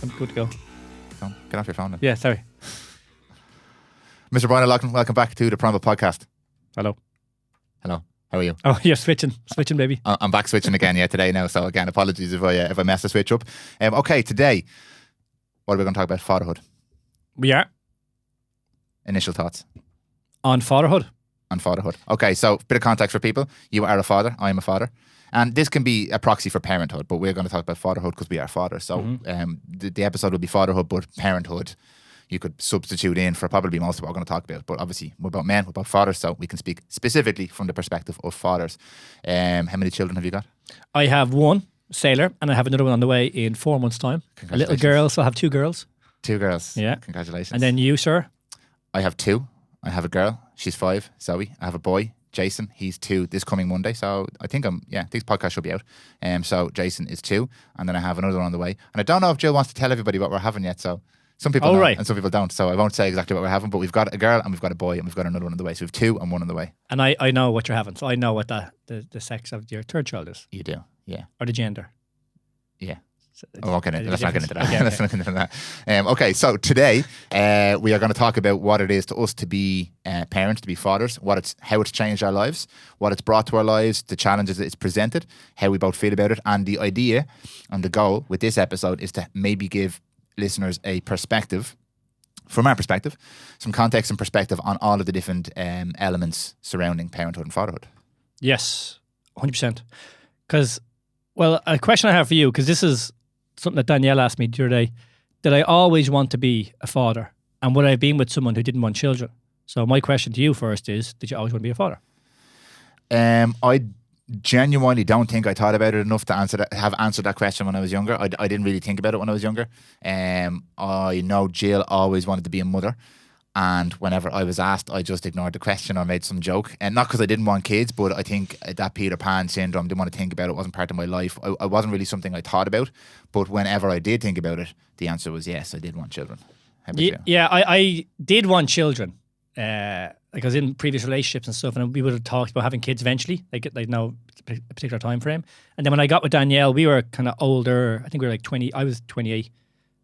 I'm good to go. Get off your phone then. Yeah, sorry. Mr. Brian Loughlin, welcome back to the Prymal podcast. Hello. Hello. How are you? Oh, you're switching, baby. I'm back switching again, today now. So again, apologies if I mess the switch up. Okay, today, what are we going to talk about? Fatherhood. We are Initial thoughts on fatherhood. on fatherhood. Okay, so bit of context for people. You are a father. I am a father. And this can be a proxy for parenthood, but we're going to talk about fatherhood because we are fathers. So the episode will be fatherhood, but parenthood you could substitute in for probably most of what we're going to talk about. But obviously, we're about men, we're about fathers, so we can speak specifically from the perspective of fathers. How many children have you got? I have one, Sailor, and I have another one on the way in 4 months' time. A little girl, so I have 2 girls. 2 girls. Yeah. Congratulations. And then you, sir? I have 2. I have a girl. She's 5, Zoe. I have a boy, Jason. He's 2 this coming Monday. So I think this podcast should be out. So Jason is 2. And then I have another one on the way. And I don't know if Jill wants to tell everybody what we're having yet. So some people know and some people don't. So I won't say exactly what we're having. But we've got a girl and we've got a boy and we've got another one on the way. So we have 2 and 1 on the way. And I know what you're having. So I know what the sex of your third child is. You do, yeah. Or the gender. Yeah. So Let's not get into that. Okay, Let's not get into that. Okay, so today we are going to talk about what it is to us to be parents, to be fathers, how it's changed our lives, what it's brought to our lives, the challenges that it's presented, how we both feel about it, and the idea and the goal with this episode is to maybe give listeners a perspective, from our perspective, some context and perspective on all of the different elements surrounding parenthood and fatherhood. Yes, 100%. Because, well, a question I have for you, because this is something that Danielle asked me the other day, did I always want to be a father? And would I have been with someone who didn't want children? So my question to you first is, did you always want to be a father? I genuinely don't think I thought about it enough to have answered that question when I was younger. I didn't really think about it when I was younger. I know Jill always wanted to be a mother. And whenever I was asked, I just ignored the question or made some joke. And not because I didn't want kids, but I think that Peter Pan syndrome, didn't want to think about it. It wasn't part of my life. I wasn't really something I thought about. But whenever I did think about it, the answer was yes, I did want children. How about you? Yeah, I did want children. Like I was in previous relationships and stuff, and we would have talked about having kids eventually, like no a particular time frame. And then when I got with Danielle, we were kind of older. I think we were like 20. I was 28, so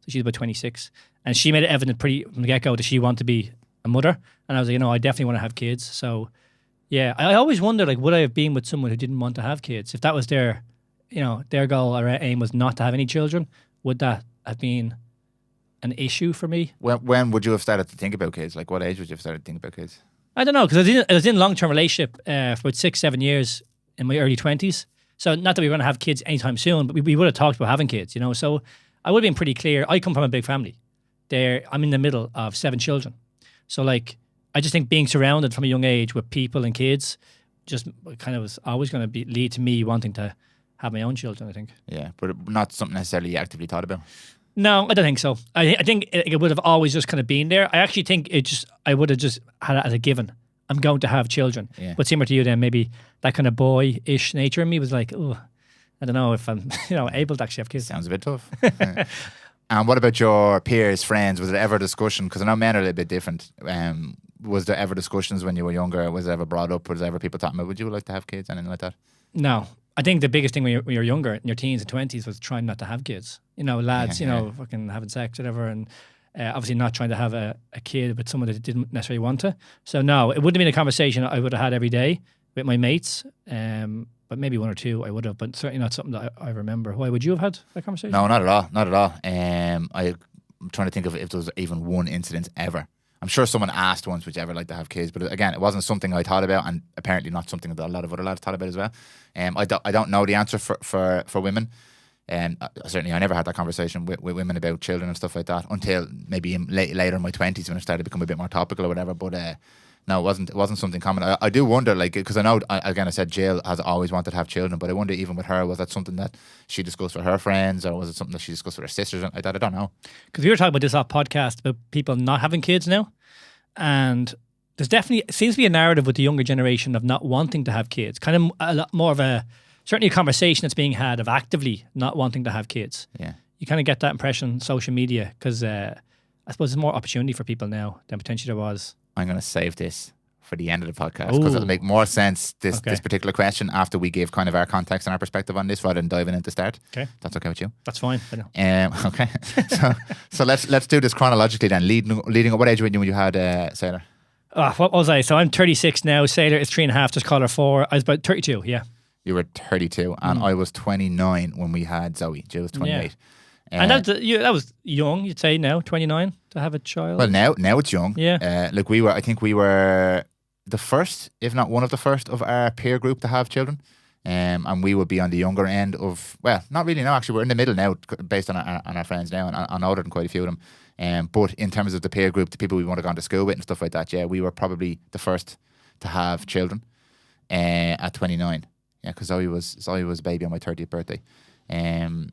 she's about 26. And she made it evident pretty from the get-go that she wanted to be a mother. And I was like, I definitely want to have kids. So, yeah, I always wondered, like, would I have been with someone who didn't want to have kids? If that was their goal or aim was not to have any children, would that have been an issue for me? When would you have started to think about kids? Like, what age would you have started to think about kids? I don't know, because I was in a long-term relationship for about 6-7 years in my early 20s. So not that we were going to have kids anytime soon, but we would have talked about having kids, So I would have been pretty clear. I come from a big family. I'm in the middle of 7 children. So, like, I just think being surrounded from a young age with people and kids just kind of was always going to lead to me wanting to have my own children, I think. Yeah, but not something necessarily you actively thought about. No, I don't think so. I think it would have always just kind of been there. I actually think I would have just had it as a given. I'm going to have children. Yeah. But similar to you then, maybe that kind of boyish nature in me was like, oh, I don't know if I'm able to actually have kids. Sounds a bit tough. And what about your peers, friends? Was there ever a discussion? Because I know men are a little bit different. Was there ever discussions when you were younger? Was it ever brought up? Was there ever people talking about, would you like to have kids? Anything like that? No. I think the biggest thing when you're younger, in your teens and 20s, was trying not to have kids. Lads, fucking having sex, whatever, and obviously not trying to have a kid with someone that didn't necessarily want to. So no, it wouldn't have been a conversation I would have had every day with my mates. But maybe 1 or 2 I would have, but certainly not something that I remember. Why would you have had that conversation? No, not at all. Not at all. I'm trying to think of if there was even one incident ever. I'm sure someone asked once, would you ever like to have kids? But again, it wasn't something I thought about, and apparently not something that a lot of other lads thought about as well. I don't know the answer for women. Certainly I never had that conversation with women about children and stuff like that until maybe later in my 20s when it started to become a bit more topical or whatever. But no, it wasn't something common. I do wonder, like, because I know, again, I said Jill has always wanted to have children, but I wonder even with her, was that something that she discussed with her friends, or was it something that she discussed with her sisters? I don't know. Because we were talking about this podcast about people not having kids now, and there's definitely seems to be a narrative with the younger generation of not wanting to have kids. Kind of a lot more of certainly a conversation that's being had of actively not wanting to have kids. Yeah, you kind of get that impression on social media because I suppose there's more opportunity for people now than potentially there was. I'm going to save this for the end of the podcast because it'll make more sense this particular question after we give kind of our context and our perspective on this rather than diving into start. Okay, that's okay with you? That's fine. Okay, so let's do this chronologically then. Leading up, what age were you when you had Sailor? What was I? So I'm 36 now. Sailor is 3.5. Just call her 4. I was about 32. Yeah. You were 32, and I was 29 when we had Zoe. Jill was 28. Yeah. And that was young, you'd say now, 29, to have a child? Well, now it's young. Yeah. I think we were the first, if not one of the first, of our peer group to have children. And we would be on the younger end of, well, not really now, actually. We're in the middle now, based on our friends now, and older than quite a few of them. But in terms of the peer group, the people we would have gone to school with and stuff like that, yeah, we were probably the first to have children at 29. Yeah, because Zoe was a baby on my 30th birthday. And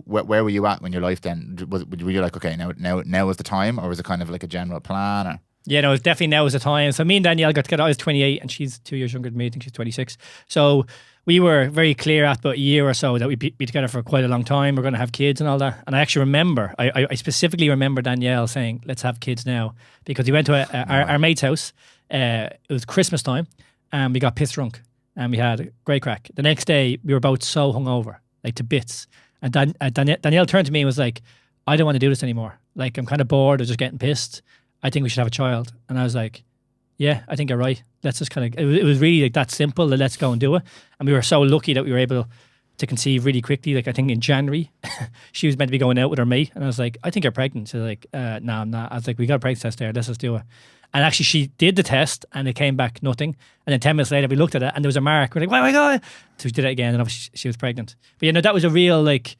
where were you at when your life then? Were you like, okay, now was the time, or was it kind of like a general plan? Or? Yeah, no, it's definitely now was the time. So me and Danielle got together. I was 28 and she's 2 years younger than me. I think she's 26. So we were very clear after about a year or so that we'd be together for quite a long time. We're going to have kids and all that. And I actually remember, I specifically remember Danielle saying, let's have kids now. Because we went to our mate's house. It was Christmas time and we got pissed drunk and we had a great crack. The next day, we were both so hungover, like to bits. And Danielle turned to me and was like, I don't want to do this anymore. Like, I'm kind of bored of just getting pissed. I think we should have a child. And I was like, yeah, I think you're right. Let's just kind of, it was really like that simple, that let's go and do it. And we were so lucky that we were able to conceive really quickly. Like, I think in January, she was meant to be going out with her mate. And I was like, I think you're pregnant. She's like, no, I'm not. I was like, we got a pregnancy test there. Let's just do it. And actually, she did the test and it came back nothing. And then 10 minutes later, we looked at it and there was a mark. We're like, oh my God. So we did it again and obviously she was pregnant. But that was a real, like,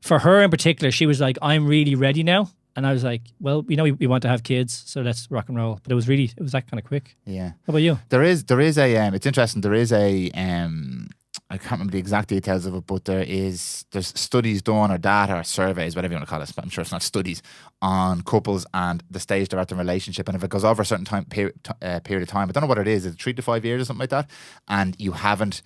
for her in particular, she was like, I'm really ready now. And I was like, well, we want to have kids, so let's rock and roll. But it was that kind of quick. Yeah. How about you? There is a, it's interesting, there is a, I can't remember the exact details of it, but there's studies done or data or surveys, whatever you want to call it, but I'm sure it's not studies, on couples and the stage they're at in a relationship. And if it goes over a certain period of time, I don't know what it is 3 to 5 years or something like that, and you haven't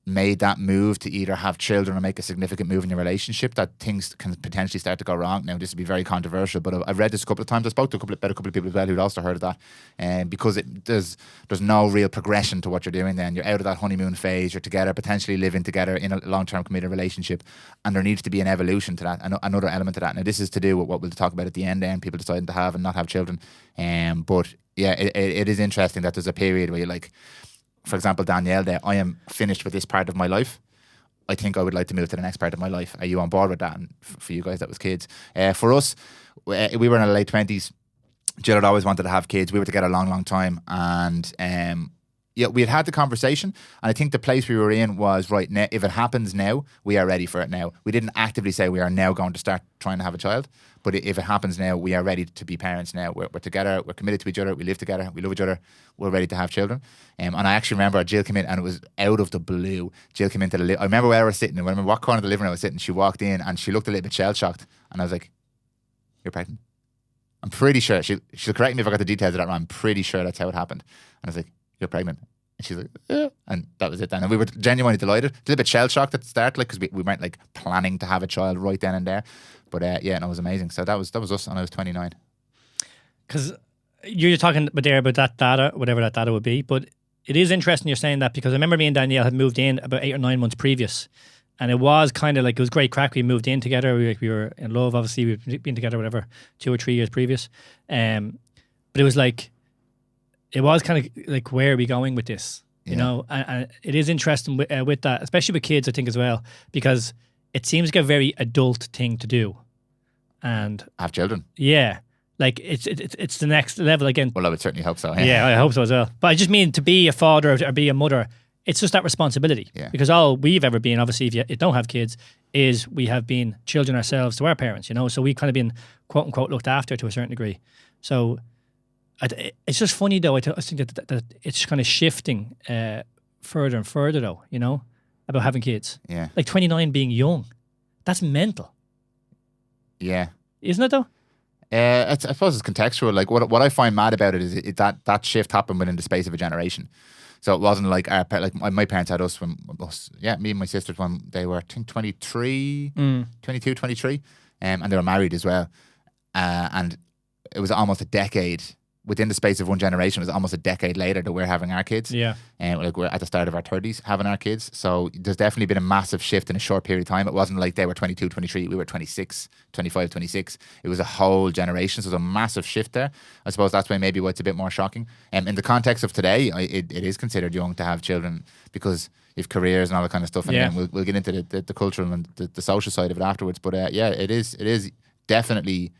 made that move to either have children or make a significant move in your relationship, that things can potentially start to go wrong. Now, this would be very controversial, but I've read this a couple of times. I spoke to a couple of people as well who'd also heard of that, and because there's no real progression to what you're doing. Then you're out of that honeymoon phase, you're together, potentially living together in a long-term committed relationship, and there needs to be an evolution to that, another element to that. Now, this is to do with what we'll talk about at the end, then people deciding to have and not have children. But yeah, it is interesting that there's a period where you're like, for example, Danielle there, I am finished with this part of my life. I think I would like to move to the next part of my life. Are you on board with that? And for you guys, that was kids. For us, we were in our late 20s. Jill had always wanted to have kids. We were together a long, long time. And we had the conversation. And I think the place we were in was, right, now, if it happens now, we are ready for it now. We didn't actively say we are now going to start trying to have a child. But if it happens now, we are ready to be parents now. We're together. We're committed to each other. We live together. We love each other. We're ready to have children. And I actually remember Jill came in, and it was out of the blue. Jill came into I remember where I was sitting. I remember what corner of the living room I was sitting. She walked in, and she looked a little bit shell-shocked. And I was like, you're pregnant? I'm pretty sure. She'll correct me if I got the details of that wrong. I'm pretty sure that's how it happened. And I was like, you're pregnant? And she's like, yeah. And that was it then. And we were genuinely delighted. A little bit shell-shocked at the start, like, because we weren't like planning to have a child right then and there. But it was amazing. So that was us, and I was 29. Because you're talking about that data, whatever that data would be. But it is interesting you're saying that, because I remember me and Danielle had moved in about 8 or 9 months previous. And it was kind of like, it was great crack. We moved in together. We were in love, obviously. We'd been together, whatever, 2 or 3 years previous. But it was like, it was kind of like, where are we going with this? You know? And it is interesting with that, especially with kids, I think, as well, because it seems like a very adult thing to do. And have children. Yeah. Like, it's the next level again. Well, I would certainly hope so. Yeah, I hope so as well. But I just mean, to be a father or be a mother, it's just that responsibility. Yeah. Because all we've ever been, obviously, if you don't have kids, is we have been children ourselves to our parents, So we've kind of been, quote unquote, looked after to a certain degree. So it's just funny, though. I think that it's kind of shifting further and further, though, about having kids. Yeah. Like 29 being young. That's mental. Yeah. Isn't it, though? I suppose it's contextual. Like, what I find mad about it is that shift happened within the space of a generation. So it wasn't like my parents had us when me and my sisters when they were, I think, 22, 23, and they were married as well. And it was almost a decade within the space of one generation, it was almost a decade later that we're having our kids. Yeah. And like we're at the start of our 30s having our kids. So there's definitely been a massive shift in a short period of time. It wasn't like they were 22, 23, we were 26, 25, 26. It was a whole generation. So there's a massive shift there. I suppose that's why maybe why it's a bit more shocking. In the context of today, it is considered young to have children because you have careers and all that kind of stuff. And again, we'll get into the cultural and the social side of it afterwards. But yeah, it is definitely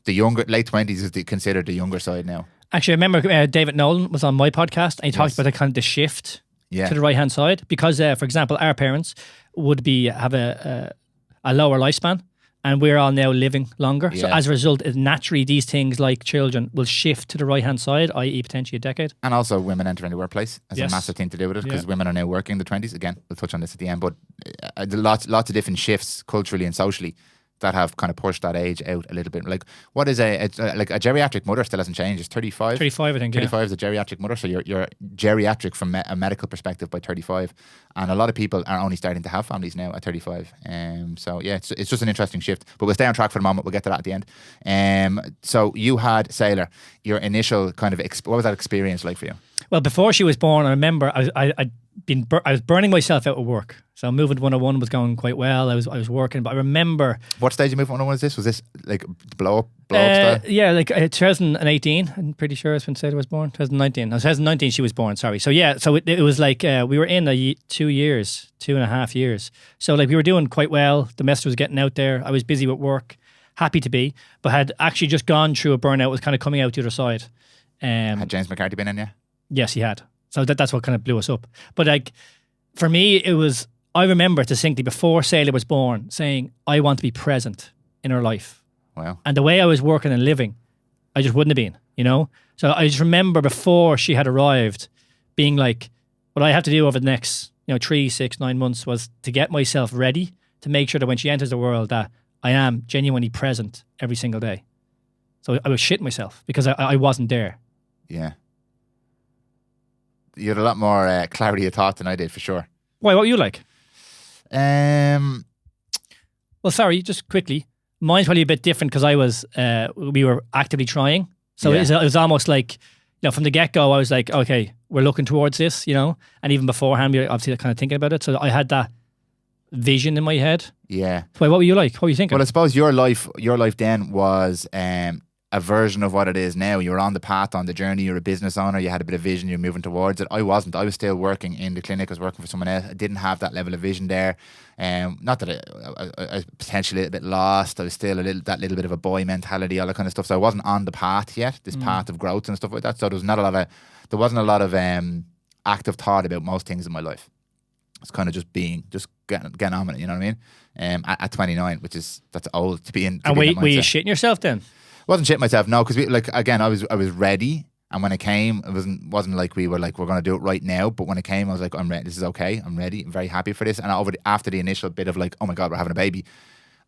the younger, late 20s is considered the younger side now. Actually, I remember David Nolan was on my podcast and he talked about the kind of the shift to the right hand side because, for example, our parents would have a lower lifespan and we're all now living longer. So as a result, naturally these things like children will shift to the right hand side, i.e. potentially a decade. And also women entering the workplace as a massive thing to do with it because women are now working in the 20s. Again, we'll touch on this at the end, but lots of different shifts culturally and socially that have kind of pushed that age out a little bit. Like, what is like a geriatric mother still hasn't changed. It's 35. 35, I think. 35 is a geriatric mother, so you're geriatric from a medical perspective by 35. And a lot of people are only starting to have families now at 35. So yeah, it's just an interesting shift. But we'll stay on track for the moment. We'll get to that at the end. So you had Sailor. Your initial kind of what was that experience like for you? Well, before she was born, I remember I was burning myself out of work. So Movement 101 was going quite well. I was working, but I remember... What stage of Movement 101 is this? Was this like blow up style? Yeah, like 2018. I'm pretty sure it's when Sailor was born. 2019. No, 2019 she was born, sorry. So yeah, so it was like we were in 2.5 years. So like we were doing quite well. The message was getting out there. I was busy with work, happy to be, but had actually just gone through a burnout, was kind of coming out the other side. Had James McCarthy been in, yeah? Yes, he had. So that's what kind of blew us up. But like, for me, I remember distinctly before Sailor was born saying, I want to be present in her life. Wow. And the way I was working and living, I just wouldn't have been, you know? So I just remember before she had arrived being like, what I have to do over the next, 3, 6, 9 months was to get myself ready to make sure that when she enters the world that I am genuinely present every single day. So I was shitting myself because I wasn't there. Yeah. You had a lot more clarity of thought than I did, for sure. Why? What were you like? Well, sorry, just quickly. Mine's probably a bit different because we were actively trying. So it was almost like, from the get-go, I was like, okay, we're looking towards this, And even beforehand, we were obviously kind of thinking about it. So I had that vision in my head. Yeah. Wait, what were you like? What were you thinking? Well, I suppose your life then was a version of what it is now. You were on the path, on the journey. You're a business owner. You had a bit of vision. You're moving towards it. I wasn't. I was still working in the clinic. I was working for someone else. I didn't have that level of vision there. Not that I was potentially a little bit lost. I was still that little bit of a boy mentality, all that kind of stuff. So I wasn't on the path yet, this path of growth and stuff like that. So there wasn't a lot of active thought about most things in my life. It's kind of just getting on with it. You know what I mean? At 29, that's old to be in. And were you shitting yourself then? Wasn't shitting myself, no, because I was ready, and when it came, it wasn't like we were like we're going to do it right now. But when it came, I was like, I'm ready. This is okay. I'm ready. I'm very happy for this. And after the initial bit of like, oh my god, we're having a baby,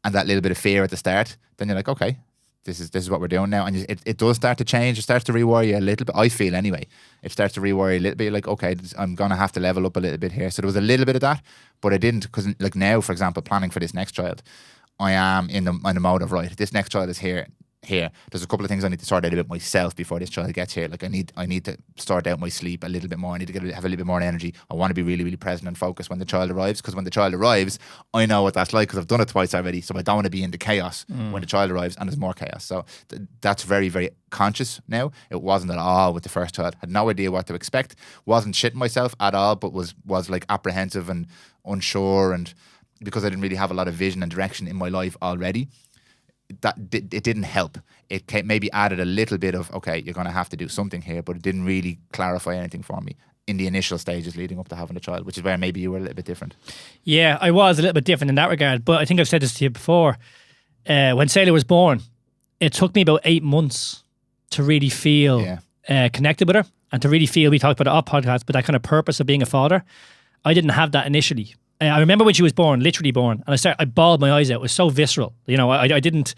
and that little bit of fear at the start, then you're like, okay, this is what we're doing now, and it does start to change. It starts to rewire you a little bit. I feel anyway. It starts to rewire you a little bit. You're like, okay, I'm going to have to level up a little bit here. So there was a little bit of that, but I didn't, because like now, for example, planning for this next child, I am in the mode of, right, this next child is here. There's a couple of things I need to sort out a bit myself before this child gets here. Like I need to sort out my sleep a little bit more. I need to have a little bit more energy. I want to be really, really present and focused when the child arrives, because when the child arrives, I know what that's like because I've done it twice already. So I don't want to be in the chaos when the child arrives and there's more chaos. So that's very, very conscious now. It wasn't at all with the first child. Had no idea what to expect. Wasn't shitting myself at all, but was like apprehensive and unsure, and because I didn't really have a lot of vision and direction in my life already. It didn't help. It maybe added a little bit of, okay, you're going to have to do something here, but it didn't really clarify anything for me in the initial stages leading up to having a child, which is where maybe you were a little bit different. Yeah, I was a little bit different in that regard, but I think I've said this to you before. When Sailor was born, it took me about 8 months to really feel connected with her, and to really feel, we talked about it on podcast, but that kind of purpose of being a father. I didn't have that initially. I remember when she was born, literally born, and I bawled my eyes out. It was so visceral. I couldn't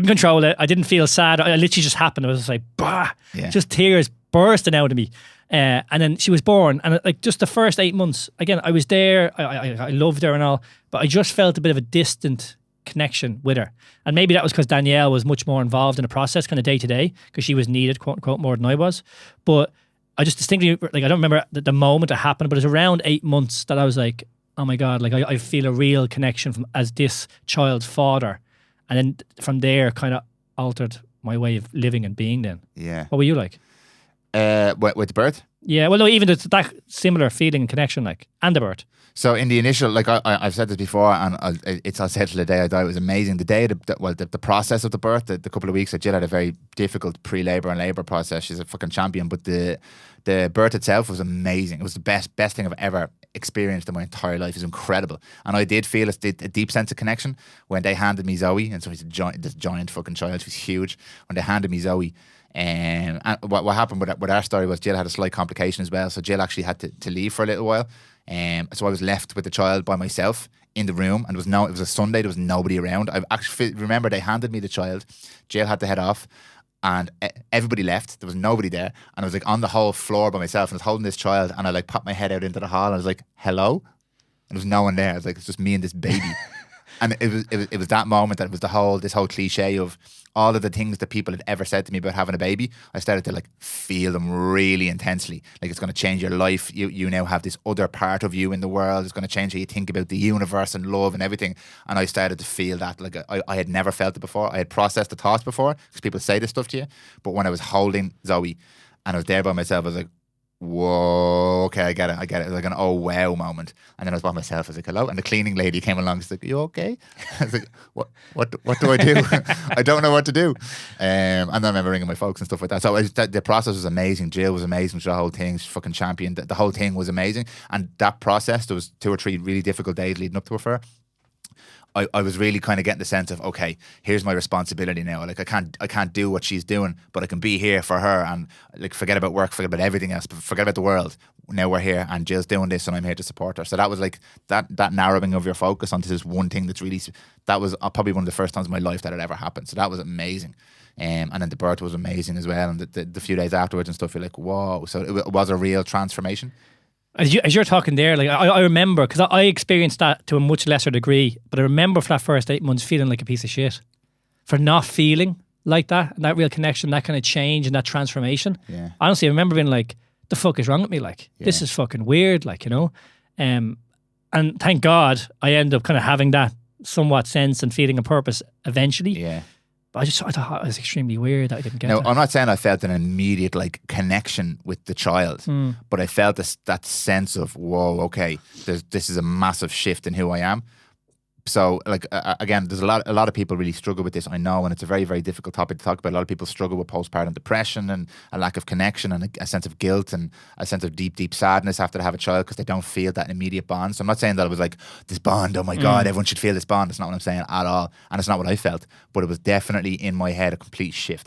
control it. I didn't feel sad. It literally just happened. I was just like, bah, just tears bursting out of me. And then she was born, and like just the first 8 months, again, I was there. I loved her and all, but I just felt a bit of a distant connection with her. And maybe that was because Danielle was much more involved in the process, kind of day to day, because she was needed, quote unquote, more than I was. But I just distinctly, like, I don't remember the moment it happened, but it was around 8 months that I was like, oh my God, like I feel a real connection as this child's father. And then from there, kind of altered my way of living and being then. Yeah. What were you like? With the birth? Yeah, well, no, even that similar feeling and connection, like, and the birth. So in the initial, like I've said this before, and I'll say it till the day I die. It was amazing. The day, the process of the birth, the couple of weeks that Jill had a very difficult pre-labor and labor process. She's a fucking champion, but the birth itself was amazing. It was the best thing I've ever experienced in my entire life. It was incredible, and I did feel a deep sense of connection when they handed me Zoe, and so he's this giant fucking child. She's huge. When they handed me Zoe. And what happened with our story was Jill had a slight complication as well, so Jill actually had to leave for a little while. So I was left with the child by myself in the room, and it was a Sunday. There was nobody around. I actually remember they handed me the child. Jill had to head off, and everybody left. There was nobody there, and I was like on the whole floor by myself, and I was holding this child, and I like popped my head out into the hall, and I was like, "Hello," and there was no one there. I was like, "It's just me and this baby." And it was that moment that it was this whole cliche of all of the things that people had ever said to me about having a baby. I started to like feel them really intensely. Like, it's going to change your life. You now have this other part of you in the world. It's going to change how you think about the universe and love and everything. And I started to feel that. Like, I had never felt it before. I had processed the thoughts before because people say this stuff to you. But when I was holding Zoe and I was there by myself, I was like, whoa, okay, I get it. It was like an oh wow moment. And then I was by myself. I was like, hello. And the cleaning lady came along. She's like, are you okay? I was like, what do I do? I don't know what to do. And then I remember ringing my folks and stuff like that. So the process was amazing. Jill was amazing for the whole thing. She's fucking champion. The whole thing was amazing. And that process, there was 2 or 3 really difficult days leading up to her. I was really kind of getting the sense of, okay, here's my responsibility now. Like, I can't do what she's doing, but I can be here for her, and like, forget about work, forget about everything else, forget about the world. Now we're here, and Jill's doing this, and I'm here to support her. So that was like that narrowing of your focus onto this one thing that was probably one of the first times in my life that had ever happened. So that was amazing. And then the birth was amazing as well, and the few days afterwards and stuff, you're like, whoa. So it was a real transformation. As you're talking there, like, I remember, because I experienced that to a much lesser degree, but I remember for that first 8 months feeling like a piece of shit for not feeling like that, and that real connection, that kind of change and that transformation. Yeah. Honestly, I remember being like, the fuck is wrong with me? Like, this is fucking weird, like, you know? And thank God I ended up kind of having that somewhat sense and feeling a purpose eventually. Yeah. But I thought it was extremely weird that I didn't get Now, that. I'm not saying I felt an immediate like connection with the child, but I felt that sense of, whoa, okay, this is a massive shift in who I am. So, like, again, there's a lot of people really struggle with this, I know, and it's a very, very difficult topic to talk about. A lot of people struggle with postpartum depression and a lack of connection and a sense of guilt and a sense of deep, deep sadness after they have a child because they don't feel that immediate bond. So I'm not saying that it was like this bond, oh my God, everyone should feel this bond. That's not what I'm saying at all. And it's not what I felt. But it was definitely in my head a complete shift.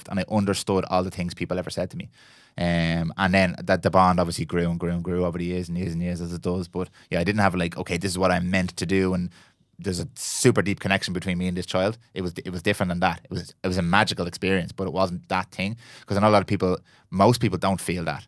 And I understood all the things people ever said to me. And then the bond obviously grew and grew and grew over the years and years and years, as it does. But yeah, I didn't have like, okay, this is what I'm meant to do, and there's a super deep connection between me and this child. It was different than that. It was a magical experience, but it wasn't that thing, because I know a lot of people, most people don't feel that,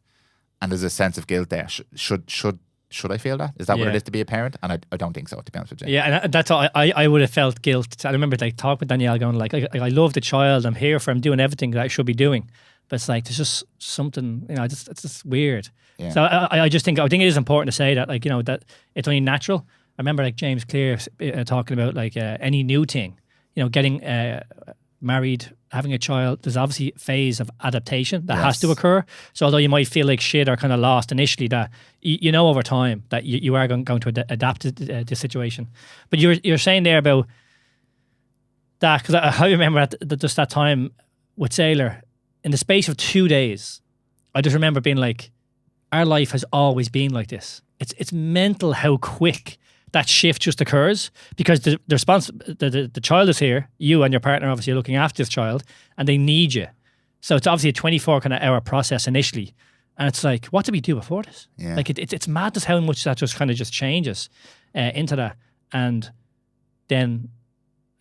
and there's a sense of guilt there. Should I feel that? Is that what it is to be a parent? And I don't think so, to be honest with you. Yeah, and that's all. I would have felt guilt. I remember like talking with Danielle, going like, I love the child. I'm here for him, doing everything that I should be doing. But it's like, there's just something, you know, it's just weird. Yeah. So I just think, it is important to say that, like, you know, that it's only natural. I remember like James Clear talking about like any new thing, you know, getting married, having a child, there's obviously a phase of adaptation that has to occur. So although you might feel like shit or kind of lost initially, that you know over time that you are going to adapt to the situation. But you're saying there about that, because I remember just that time with Sailor, in the space of 2 days, I just remember being like, our life has always been like this. It's mental how quick that shift just occurs, because the child is here, you and your partner obviously are looking after this child, and they need you. So it's obviously a 24 kind of hour process initially. And it's like, what did we do before this? Yeah. Like it's madness how much that just kind of just changes into that. And then,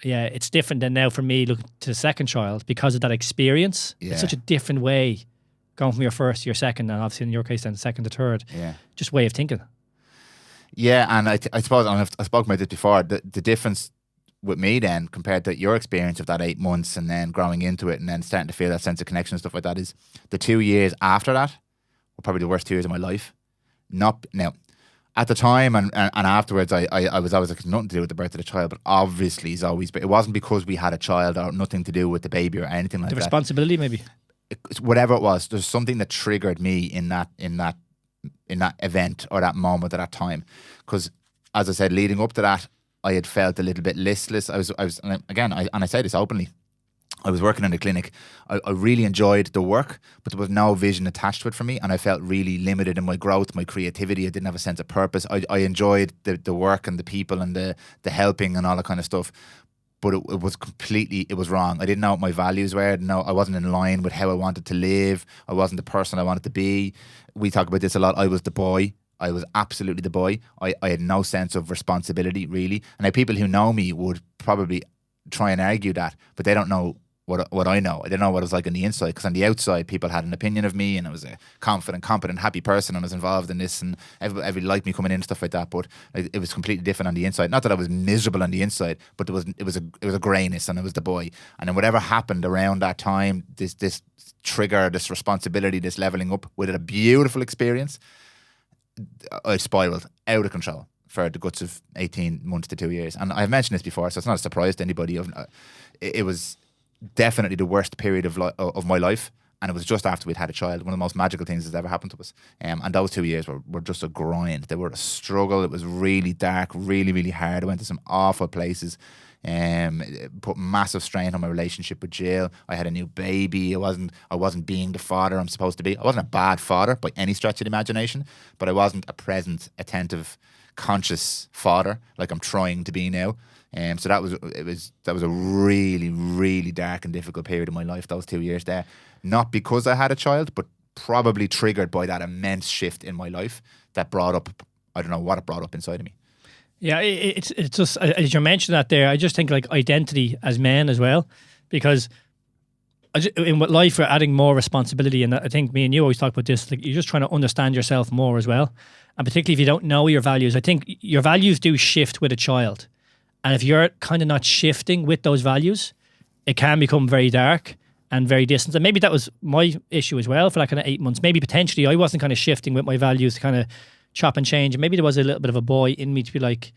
yeah, it's different than now for me looking to the second child because of that experience. Yeah. It's such a different way going from your first to your second, and obviously in your case then second to third. Yeah. Just way of thinking. Yeah, and I suppose, and I've spoken about this before, the difference with me then, compared to your experience of that 8 months and then growing into it and then starting to feel that sense of connection and stuff like that, is the 2 years after that were probably the worst 2 years of my life. Not now. At the time and afterwards, I was always like, nothing to do with the birth of the child, but obviously it wasn't because we had a child or nothing to do with the baby or anything like The that. responsibility, maybe. Whatever it was, there's something that triggered me in that event or that moment at that time. Because as I said, leading up to that, I had felt a little bit listless. I was, and I say this openly. I was working in a clinic. I really enjoyed the work, but there was no vision attached to it for me, and I felt really limited in my growth, my creativity. I didn't have a sense of purpose. I enjoyed the work and the people and the helping and all that kind of stuff, but it was wrong. I didn't know what my values were. I wasn't in line with how I wanted to live. I wasn't the person I wanted to be. We talk about this a lot. I was the boy. I was absolutely the boy. I had no sense of responsibility, really. And now people who know me would probably try and argue that, but they don't know what I know. I didn't know what it was like on the inside, because on the outside people had an opinion of me, and I was a confident, competent, happy person, and I was involved in this, and everybody liked me coming in and stuff like that. But it was completely different on the inside. Not that I was miserable on the inside, but it was a greyness, and I was the boy. And then whatever happened around that time, this trigger, this responsibility, this leveling up, with a beautiful experience, I spiraled out of control for the guts of 18 months to 2 years. And I've mentioned this before, so it's not a surprise to anybody. It was definitely the worst period of my life, and it was just after we'd had a child. One of the most magical things that's ever happened to us. And those 2 years were just a grind. They were a struggle. It was really dark, really, really hard. I went to some awful places. It put massive strain on my relationship with Jill. I had a new baby. I wasn't being the father I'm supposed to be. I wasn't a bad father by any stretch of the imagination, but I wasn't a present, attentive, conscious father like I'm trying to be now. So that was a really, really dark and difficult period of my life, those 2 years there. Not because I had a child, but probably triggered by that immense shift in my life that brought up, I don't know what it brought up inside of me. Yeah, it's just, as you mentioned that there, I just think like identity as men as well, because in life we're adding more responsibility, and I think me and you always talk about this, like you're just trying to understand yourself more as well. And particularly if you don't know your values, I think your values do shift with a child. And if you're kind of not shifting with those values, it can become very dark and very distant. And maybe that was my issue as well for that kind of 8 months. Maybe potentially I wasn't kind of shifting with my values to kind of chop and change. And maybe there was a little bit of a boy in me to be like,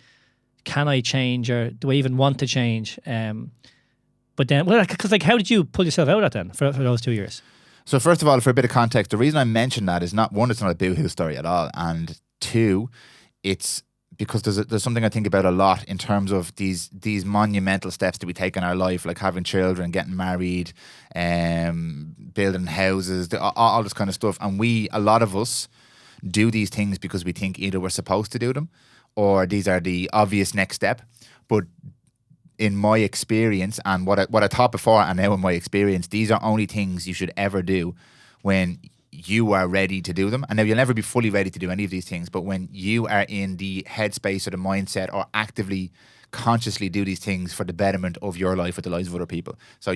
can I change, or do I even want to change? But then, well, because like, how did you pull yourself out of that then for those 2 years? So first of all, for a bit of context, the reason I mentioned that is not, one, it's not a boohoo story at all. And two, it's because there's something I think about a lot in terms of these monumental steps that we take in our life, like having children, getting married, building houses, all this kind of stuff. And a lot of us do these things because we think either we're supposed to do them or these are the obvious next step. But in my experience, and what I thought before and now in my experience, these are only things you should ever do when you are ready to do them. And now you'll never be fully ready to do any of these things, but when you are in the headspace or the mindset or actively, consciously do these things for the betterment of your life or the lives of other people. So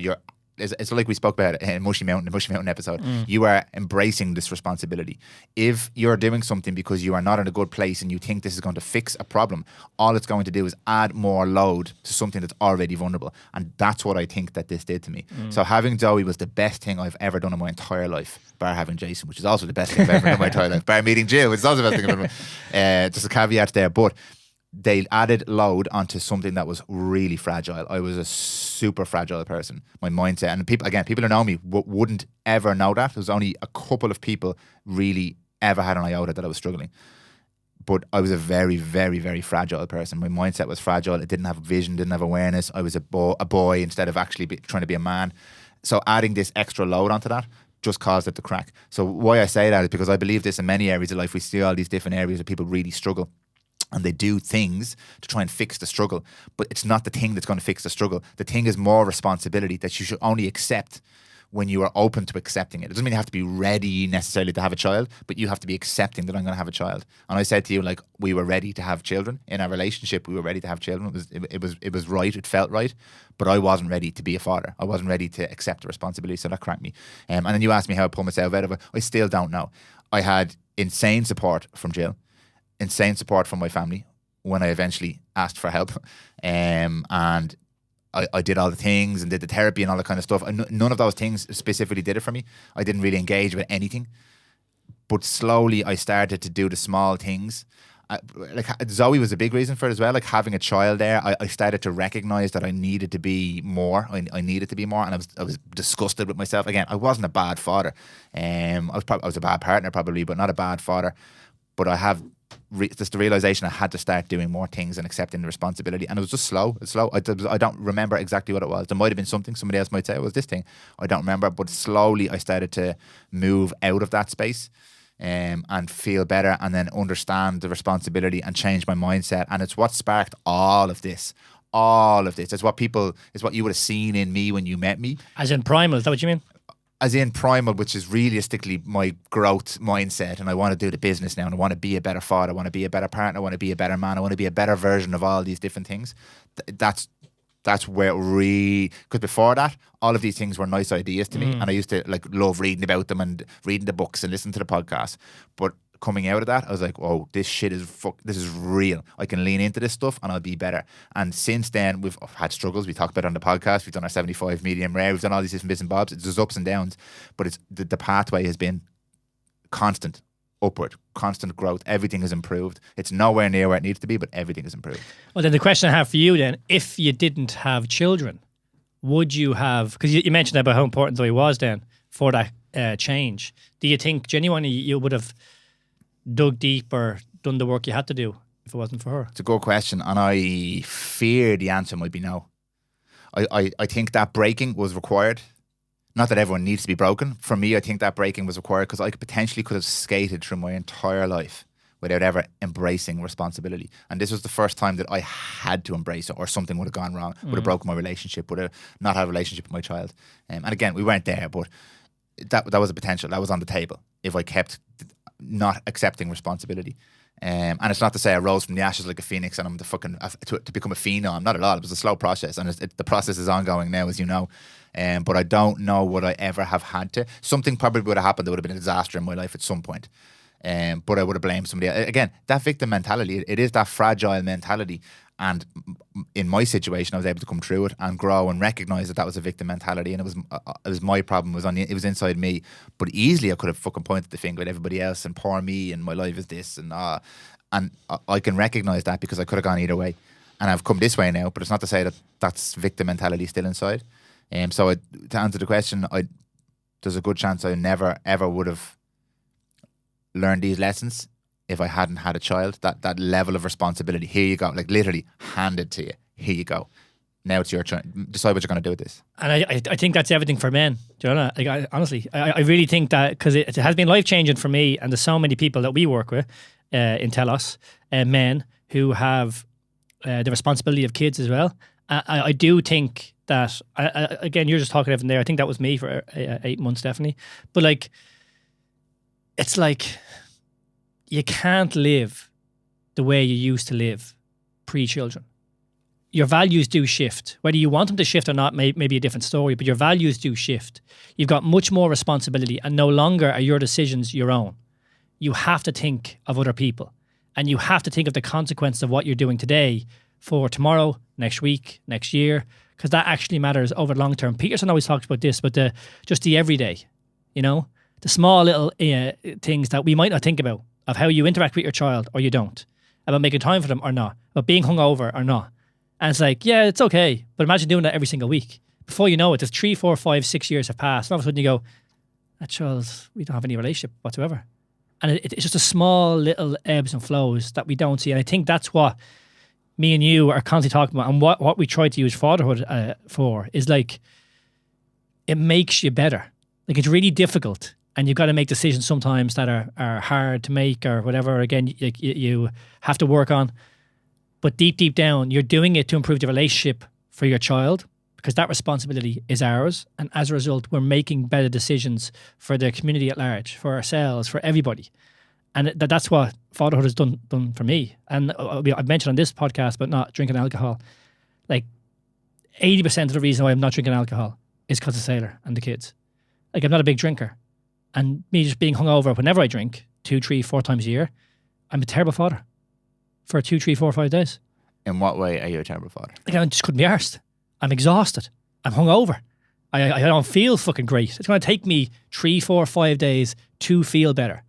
it's like we spoke about it in the Mushy Mountain episode. You are embracing this responsibility. If you're doing something because you are not in a good place and you think this is going to fix a problem, all it's going to do is add more load to something that's already vulnerable. And that's what I think that this did to me. So having Zoe was the best thing I've ever done in my entire life, bar having Jason, which is also the best thing I've ever done in my entire life, bar meeting Jill, which is also the best thing I've ever done. Just a caveat there, but they added load onto something that was really fragile. I was a super fragile person. My mindset, and people who know me wouldn't ever know that. There was only a couple of people really ever had an iota that I was struggling. But I was a very, very, very fragile person. My mindset was fragile. It didn't have vision, didn't have awareness. I was a boy instead of actually trying to be a man. So adding this extra load onto that just caused it to crack. So why I say that is because I believe this in many areas of life. We see all these different areas where people really struggle. And they do things to try and fix the struggle. But it's not the thing that's going to fix the struggle. The thing is more responsibility that you should only accept when you are open to accepting it. It doesn't mean you have to be ready necessarily to have a child, but you have to be accepting that I'm going to have a child. And I said to you, like, we were ready to have children. In our relationship, we were ready to have children. It was right. It felt right. But I wasn't ready to be a father. I wasn't ready to accept the responsibility. So that cracked me. And then you asked me how I pulled myself out of it. I still don't know. I had insane support from Jill. Insane support from my family, when I eventually asked for help. And I did all the things and did the therapy and all that kind of stuff. And none of those things specifically did it for me. I didn't really engage with anything. But slowly I started to do the small things. Like Zoe was a big reason for it as well. Like having a child there, I started to recognize that I needed to be more. I needed to be more, and I was disgusted with myself. Again, I wasn't a bad father. I was a bad partner probably, but not a bad father. But I have just the realization I had to start doing more things and accepting the responsibility. And it was just slow. It's slow. I don't remember exactly what it was. There might have been something. Somebody else might say it was this thing. I don't remember. But slowly I started to move out of that space. And feel better, and then understand the responsibility and change my mindset. And it's what sparked all of this. It's what you would have seen in me when you met me. As in Prymal, is that what you mean? As in Prymal, which is realistically my growth mindset. And I want to do the business now, and I want to be a better father. I want to be a better partner. I want to be a better man. I want to be a better version of all these different things. That's where it really, because before that, all of these things were nice ideas to me, and I used to love reading about them and reading the books and listening to the podcasts. But coming out of that, I was like, "Oh, this shit is this is real. I can lean into this stuff and I'll be better." And since then, we've had struggles. We talked about it on the podcast. We've done our 75 medium rare. We've done all these different bits and bobs. It's just ups and downs, but it's the pathway has been constant. Upward, constant growth. Everything has improved. It's nowhere near where it needs to be, but everything has improved. Well, then the question I have for you then, if you didn't have children, would you have, because you mentioned about how important Zoe was then for that change. Do you think genuinely you would have dug deep or done the work you had to do if it wasn't for her? It's a good question, and I fear the answer might be no. I think that breaking was required. Not that everyone needs to be broken. For me, I think that breaking was required because I could have skated through my entire life without ever embracing responsibility. And this was the first time that I had to embrace it, or something would have gone wrong, would have broken my relationship, would have not had a relationship with my child. And again, we weren't there, but that was a potential. That was on the table if I kept not accepting responsibility. And it's not to say I rose from the ashes like a phoenix and I'm to become a phenom. Not at all. It was a slow process, and the process is ongoing now, as you know. But I don't know would I ever have had to. Something probably would have happened that would have been a disaster in my life at some point. But I would have blamed somebody. Again, that victim mentality, it is that fragile mentality. And in my situation, I was able to come through it and grow and recognize that was a victim mentality, and it was my problem. It was inside me. But easily, I could have fucking pointed the finger at everybody else and poor me and my life is this and I can recognize that because I could have gone either way, and I've come this way now. But it's not to say that that's victim mentality still inside. So to answer the question, there's a good chance I never ever would have learned these lessons if I hadn't had a child. That level of responsibility. Here you go, like literally handed to you. Here you go. Now it's your turn. Decide what you're going to do with this. And I think that's everything for men. Do you know that? Honestly, I really think that because it has been life changing for me, and there's so many people that we work with in Telos, men who have the responsibility of kids as well. I do think that, again, you're just talking everything there. I think that was me for 8 months, definitely. But it's like you can't live the way you used to live pre-children. Your values do shift. Whether you want them to shift or not may be a different story, but your values do shift. You've got much more responsibility, and no longer are your decisions your own. You have to think of other people, and you have to think of the consequences of what you're doing today for tomorrow, next week, next year, because that actually matters over the long term. Peterson always talks about this, but just the everyday, the small little things that we might not think about, of how you interact with your child or you don't, about making time for them or not, about being hungover or not. And it's like, yeah, it's okay, but imagine doing that every single week. Before you know it, there's 3, 4, 5, 6 years have passed, and all of a sudden you go, that child, we don't have any relationship whatsoever. And it's just a small little ebbs and flows that we don't see. And I think that's what me and you are constantly talking about, and what we try to use fatherhood for is it makes you better. It's really difficult, and you've got to make decisions sometimes that are hard to make or whatever. Again, you have to work on. But deep down, you're doing it to improve the relationship for your child, because that responsibility is ours. And as a result, we're making better decisions for the community at large, for ourselves, for everybody. And that's what fatherhood has done for me. And I've mentioned on this podcast, but not drinking alcohol. 80% of the reason why I'm not drinking alcohol is because of Sailor and the kids. I'm not a big drinker. And me just being hungover whenever I drink, 2, 3, 4 times a year, I'm a terrible father. for 2, 3, 4, 5 days. In what way are you a terrible father? Like, I just couldn't be arsed. I'm exhausted. I'm hungover. I don't feel fucking great. It's going to take me 3, 4, 5 days to feel better.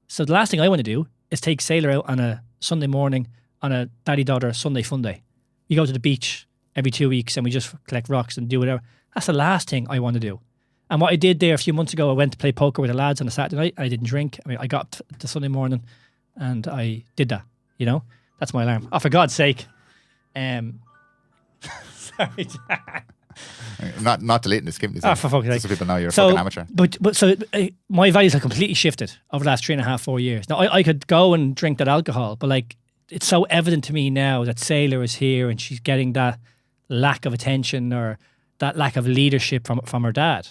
So the last thing I want to do is take Sailor out on a Sunday morning on a daddy-daughter Sunday fun day. We go to the beach every 2 weeks and we just collect rocks and do whatever. That's the last thing I want to do. And what I did there a few months ago, I went to play poker with the lads on a Saturday night. I didn't drink. I mean, I got up to Sunday morning and I did that, you know? That's my alarm. Oh, for God's sake. Sorry. Not deleting this, skipping this. Oh, for fuck's sake. Just so people know you're a fucking amateur. My values have completely shifted over the last 3.5, 4 years. Now, I could go and drink that alcohol, but like, it's so evident to me now that Sailor is here and she's getting that lack of attention or that lack of leadership from her dad.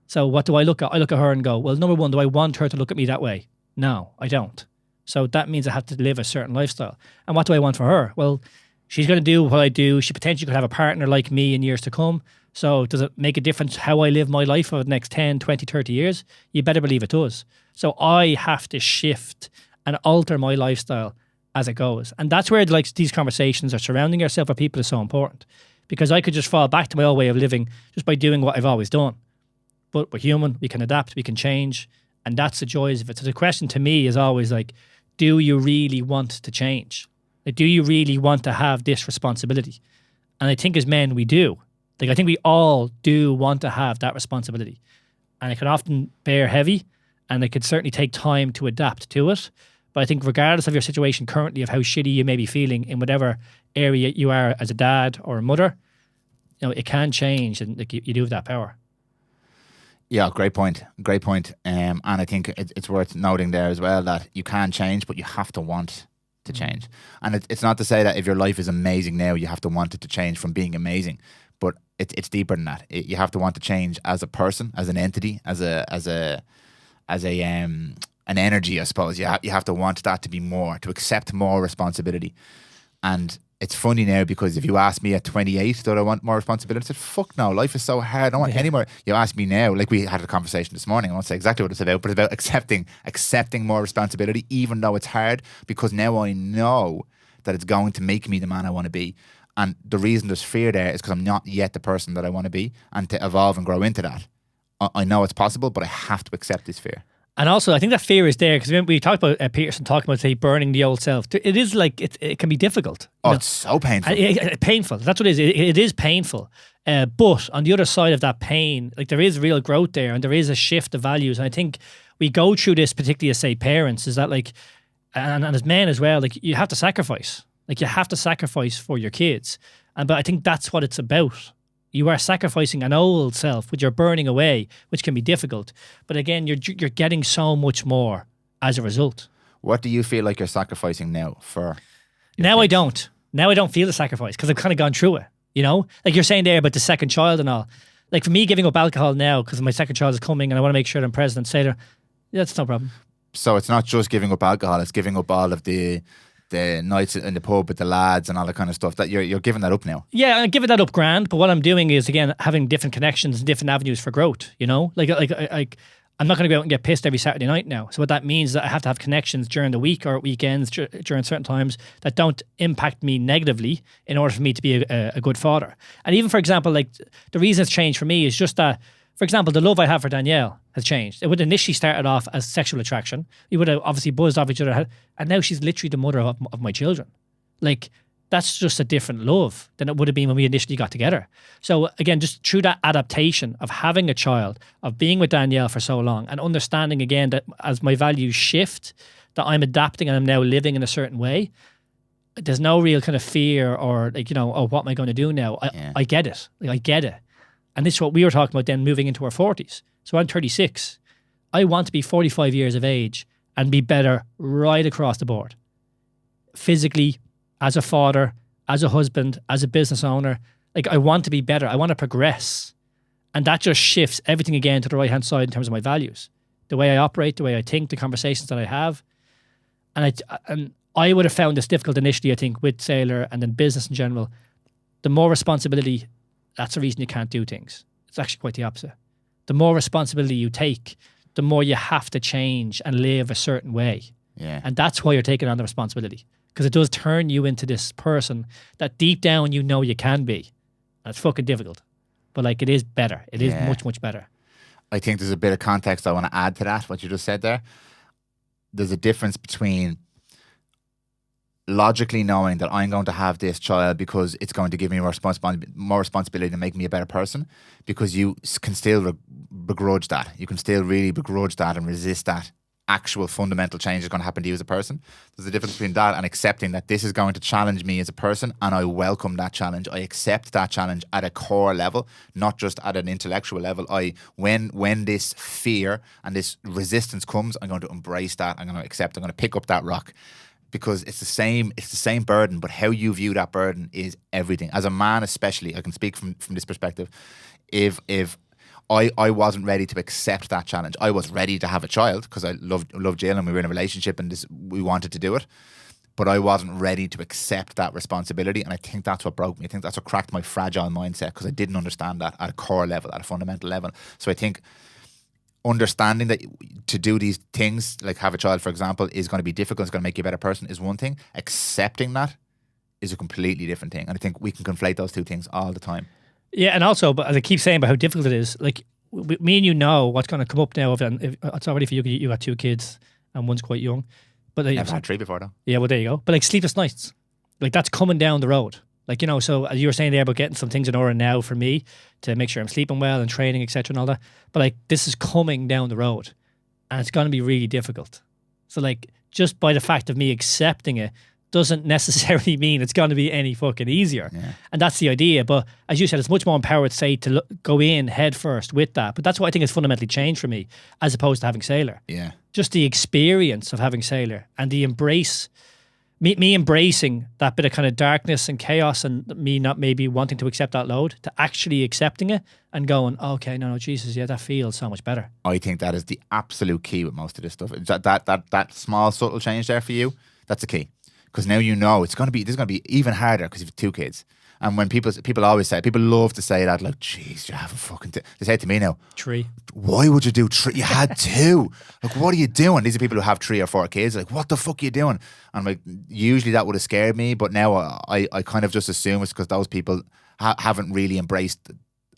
So what do I look at? I look at her and go, well, number one, do I want her to look at me that way? No, I don't. So that means I have to live a certain lifestyle. And what do I want for her? Well, she's going to do what I do. She potentially could have a partner like me in years to come. So does it make a difference how I live my life over the next 10, 20, 30 years? You better believe it does. So I have to shift and alter my lifestyle as it goes. And that's where like these conversations are surrounding yourself with people is so important. Because I could just fall back to my old way of living just by doing what I've always done. But we're human, we can adapt, we can change. And that's the joys of it. So the question to me is always like, do you really want to change? Like, do you really want to have this responsibility? And I think as men, we do. Like, I think we all do want to have that responsibility. And it can often bear heavy, and it could certainly take time to adapt to it. But I think regardless of your situation currently, of how shitty you may be feeling in whatever area you are as a dad or a mother, you know, it can change, and like, you do have that power. Yeah, great point. Great point. And I think it's worth noting there as well that you can change, but you have to want to change. And it's not to say that if your life is amazing now, you have to want it to change from being amazing. But it's deeper than that. You have to want to change as a person, as an entity, as an energy, I suppose. You have to want that to be more, to accept more responsibility. And it's funny now because if you ask me at 28, do I want more responsibility? I said, fuck no, life is so hard. I don't want any more. You ask me now, like we had a conversation this morning, I won't say exactly what it's about, but it's about accepting more responsibility, even though it's hard, because now I know that it's going to make me the man I want to be. And the reason there's fear there is because I'm not yet the person that I want to be. And to evolve and grow into that, I know it's possible, but I have to accept this fear. And also, I think that fear is there because we talked about Peterson talking about, say, burning the old self. It is like, it can be difficult. Oh, it's so painful. Painful. That's what it is. It is painful. But on the other side of that pain, like there is real growth there and there is a shift of values. And I think we go through this, particularly as, say, parents, is that like, and as men as well, like you have to sacrifice. Like you have to sacrifice for your kids. But I think that's what it's about. You are sacrificing an old self, which you're burning away, which can be difficult. But again, you're getting so much more as a result. What do you feel like you're sacrificing now for? Now kids? I don't. Now I don't feel the sacrifice because I've kind of gone through it. You know, like you're saying there about the second child and all. Like for me, giving up alcohol now because my second child is coming and I want to make sure I'm present and say to her, yeah, that's no problem. So it's not just giving up alcohol; it's giving up all of the nights in the pub with the lads and all that kind of stuff. That you're giving that up now. Yeah, I'm giving that up grand. But what I'm doing is again having different connections and different avenues for growth. You know, like I'm not going to go out and get pissed every Saturday night now. So what that means is that I have to have connections during the week or weekends during certain times that don't impact me negatively in order for me to be a good father. And even for example, like the reason it's changed for me is just that. For example, the love I have for Danielle has changed. It would initially started off as sexual attraction. We would have obviously buzzed off each other. And now she's literally the mother of my children. Like, that's just a different love than it would have been when we initially got together. So again, just through that adaptation of having a child, of being with Danielle for so long and understanding again that as my values shift, that I'm adapting and I'm now living in a certain way, there's no real kind of fear or like, you know, oh, what am I going to do now? I get it. Like, I get it. And this is what we were talking about then moving into our 40s. So I'm 36. I want to be 45 years of age and be better right across the board. Physically, as a father, as a husband, as a business owner. Like I want to be better. I want to progress. And that just shifts everything again to the right-hand side in terms of my values. The way I operate, the way I think, the conversations that I have. And I would have found this difficult initially, I think, with Sailor and then business in general. The more responsibility, that's the reason you can't do things. It's actually quite the opposite. The more responsibility you take, the more you have to change and live a certain way. Yeah. And that's why you're taking on the responsibility. because it does turn you into this person that deep down you know you can be. And it's fucking difficult. But like, it is better. It is much, much better. I think there's a bit of context I want to add to that, what you just said there. There's a difference between logically knowing that I'm going to have this child because it's going to give me more responsibility to make me a better person, because you can still begrudge that. You can still really begrudge that and resist that actual fundamental change is going to happen to you as a person. There's a difference between that and accepting that this is going to challenge me as a person, and I welcome that challenge. I accept that challenge at a core level, not just at an intellectual level. When this fear and this resistance comes, I'm going to embrace that. I'm going to accept. I'm going to pick up that rock, because it's the same burden, but how you view that burden is everything. As a man, especially, I can speak from this perspective. If I wasn't ready to accept that challenge. I was ready to have a child because I loved Jill and we were in a relationship and we wanted to do it. But I wasn't ready to accept that responsibility. And I think that's what broke me. I think that's what cracked my fragile mindset, because I didn't understand that at a core level, at a fundamental level. So I think understanding that to do these things, like have a child, for example, is going to be difficult, it's going to make you a better person, is one thing. Accepting that is a completely different thing. And I think we can conflate those two things all the time. Yeah, and also, but as I keep saying about how difficult it is, like me and you know what's going to come up now. If it's already for you, you got 2 kids and one's quite young. But I've had 3 before though. Yeah, well there you go. But like sleepless nights, like that's coming down the road. Like, you know, so as you were saying there about getting some things in order now for me to make sure I'm sleeping well and training, etc. and all that. But like this is coming down the road, and it's going to be really difficult. So like just by the fact of me accepting it doesn't necessarily mean it's going to be any fucking easier. Yeah. And that's the idea. But as you said, it's much more empowered, say, to go in head first with that. But that's what I think has fundamentally changed for me as opposed to having Sailor. Yeah. Just the experience of having Sailor and the embrace, me embracing that bit of kind of darkness and chaos and me not maybe wanting to accept that load to actually accepting it and going, okay, no, Jesus, yeah, that feels so much better. I think that is the absolute key with most of this stuff. That small subtle change there for you, that's the key. Because now you know this is going to be even harder because you have 2 kids. And when people always say, people love to say that, like, jeez, you have a fucking... They say it to me now. 3. Why would you do 3? You had 2. Like, what are you doing? These are people who have 3 or 4 kids. Like, what the fuck are you doing? And like, usually that would have scared me, but now I kind of just assume it's because those people haven't really embraced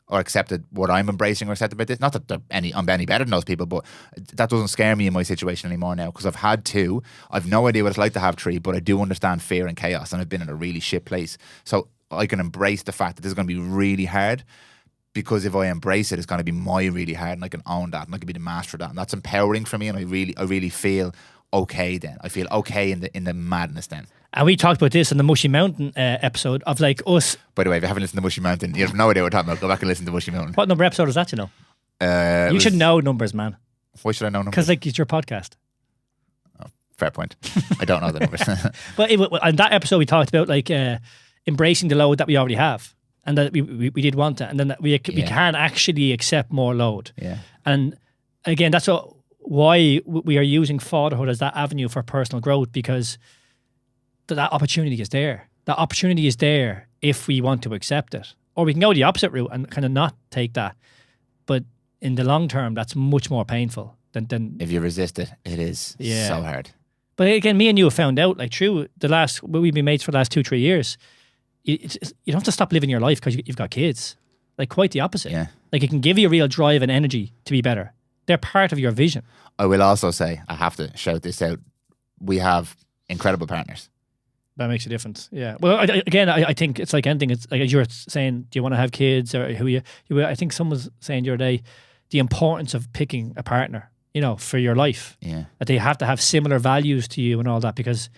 or accepted what I'm embracing or accepted about this. Not that I'm any better than those people, but that doesn't scare me in my situation anymore now, because I've had 2. I've no idea what it's like to have 3, but I do understand fear and chaos, and I've been in a really shit place. So I can embrace the fact that this is going to be really hard, because if I embrace it, it's going to be really hard, and I can own that, and I can be the master of that, and that's empowering for me. And I really feel okay then. I feel okay in the madness then. And we talked about this in the Mushy Mountain episode of like us. By the way, if you haven't listened to Mushy Mountain, you have no idea what we're talking about. Go back and listen to Mushy Mountain. What number episode is that, you know? You should know numbers, man. Why should I know numbers? Because like it's your podcast. Oh, fair point. I don't know the numbers. But in that episode we talked about like embracing the load that we already have, and that we did want it, and then that we can actually accept more load. Yeah. And again, that's why we are using fatherhood as that avenue for personal growth, because that opportunity is there. That opportunity is there if we want to accept it. Or we can go the opposite route and kind of not take that. But in the long term, that's much more painful than if you resist it, it is so hard. But again, me and you have found out, like, through we've been mates for the last 2-3 years, you don't have to stop living your life because you've got kids. Like, quite the opposite. Yeah. Like, it can give you a real drive and energy to be better. They're part of your vision. I will also say, I have to shout this out, we have incredible partners. That makes a difference. Yeah. Well, I think it's like anything. It's like, as you were saying, do you want to have kids, or who you? I think someone was saying the other day, the importance of picking a partner, you know, for your life. Yeah. That they have to have similar values to you and all that, because,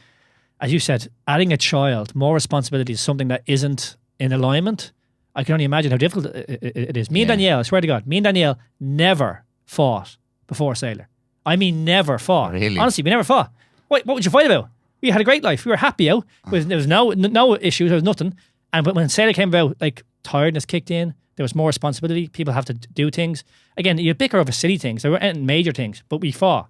as you said, adding a child, more responsibility is something that isn't in alignment. I can only imagine how difficult it is. Me and Danielle, I swear to God, me and Danielle never fought before Sailor. I mean, never fought. Really? Honestly, we never fought. What would you fight about? We had a great life. We were happy out. There was no issues. There was nothing. And when Sailor came about, like, tiredness kicked in. There was more responsibility. People have to do things. Again, you bicker over silly things. There weren't major things, but we fought.